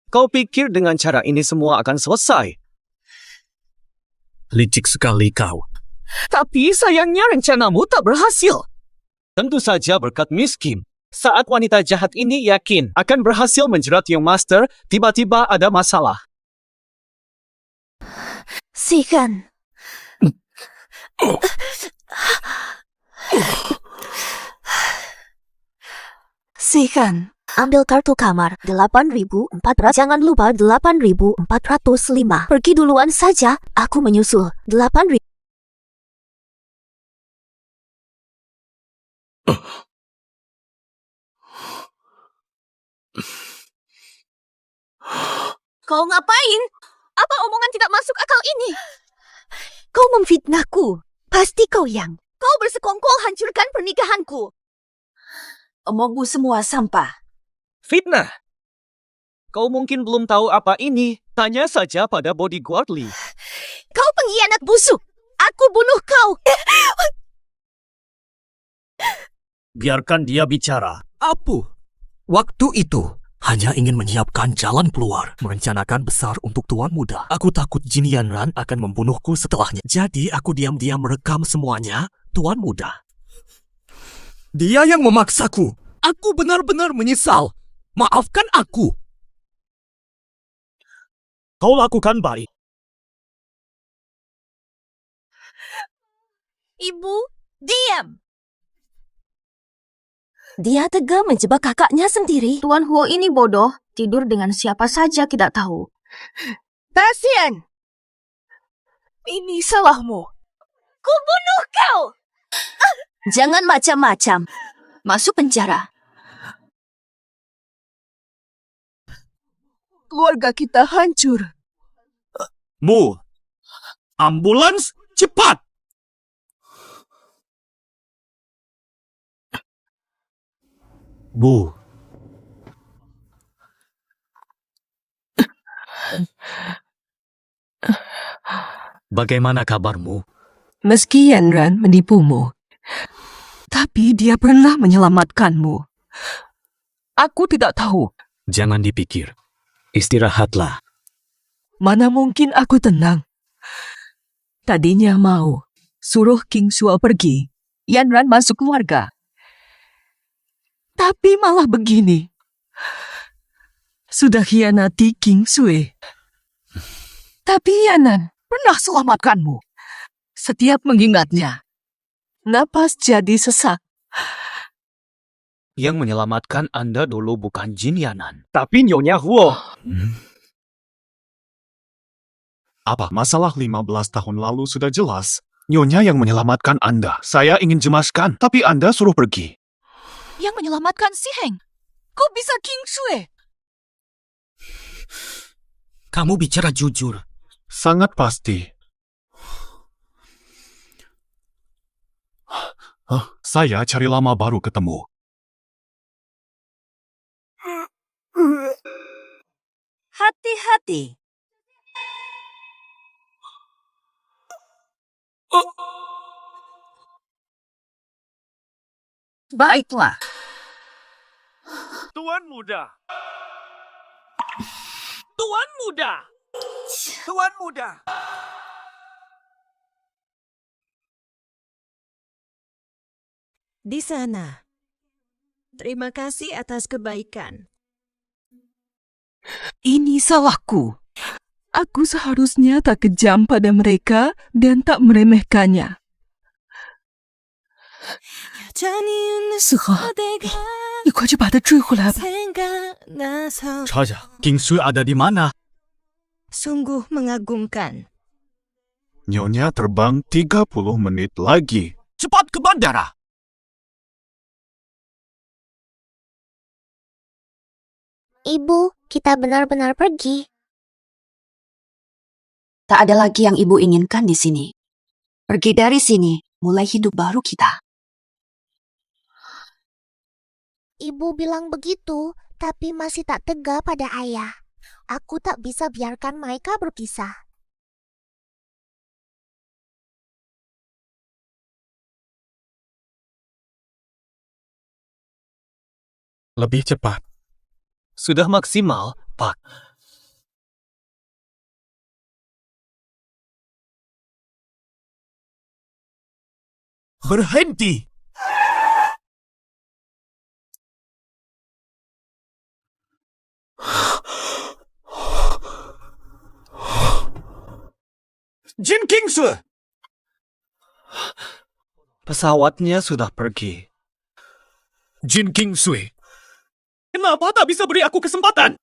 Kau pikir dengan cara ini semua akan selesai? Licik sekali kau. Tapi sayangnya rencanamu tak berhasil. Tentu saja berkat Miss Kim. Saat wanita jahat ini yakin akan berhasil menjerat Young Master, tiba-tiba ada masalah. Sihan. Sihan. Ambil kartu kamar 8.400. Jangan lupa 8.405. Pergi duluan saja, aku menyusul. 8.000. Kau ngapain? Apa omongan tidak masuk akal ini? Kau memfitnahku. Pasti kau yang. Kau bersekongkol hancurkan pernikahanku. Omongmu semua sampah. Fitnah. Kau mungkin belum tahu apa ini. Tanya saja pada bodyguard Lee. Kau pengkhianat busuk. Aku bunuh kau. Biarkan dia bicara. Apu. Waktu itu hanya ingin menyiapkan jalan keluar, merencanakan besar untuk tuan muda. Aku takut Jin Yanran akan membunuhku setelahnya. Jadi aku diam-diam merekam semuanya, tuan muda. Dia yang memaksaku. Aku benar-benar menyesal. Maafkan aku. Kau lakukan baik. Ibu, diam. Dia tega menjebak kakaknya sendiri. Tuan Huo ini bodoh. Tidur dengan siapa saja tidak tahu. Kasian. Ini salahmu. Ku bunuh kau. Jangan macam-macam. Masuk penjara. Keluarga kita hancur. Mu. Ambulans, cepat. Bu. Bagaimana kabarmu? Meski Yanran menipumu, tapi dia pernah menyelamatkanmu. Aku tidak tahu. Jangan dipikir. Istirahatlah. Mana mungkin aku tenang. Tadinya mau suruh King Shuo pergi. Yanran masuk keluarga. Tapi malah begini. Sudah hianati King Sui. Tapi Yanran pernah selamatkanmu. Setiap mengingatnya, napas jadi sesak. Yang menyelamatkan Anda dulu bukan Jin Yanan, Tapi Nyonya Huo. Apa masalah 15 tahun lalu sudah jelas? Nyonya yang menyelamatkan Anda. Saya ingin jemaskan, tapi Anda suruh pergi. Yang menyelamatkan si Heng. Kok bisa King Sui? Kamu bicara jujur. Sangat pasti. Saya cari lama baru ketemu. Hati-hati. Baiklah. Tuan muda. Tuan muda. Tuan muda. Di sana. Terima kasih atas kebaikan. Ini salahku. Aku seharusnya tak kejam pada mereka dan tak meremehkannya. Ni快去把他追回来吧。 Saja, King Sui ada di mana? Sungguh mengagumkan. Nyonya terbang 30 menit lagi. Cepat ke bandara. Ibu, kita benar-benar pergi. Tak ada lagi yang ibu inginkan di sini. Pergi dari sini, mulai hidup baru kita. Ibu bilang begitu, tapi masih tak tega pada ayah. Aku tak bisa biarkan mereka berpisah. Lebih cepat. Sudah maksimal, Pak. Berhenti! Jin Kingsue! Pesawatnya sudah pergi. Jin Kingsue. Kenapa tak bisa beri aku kesempatan?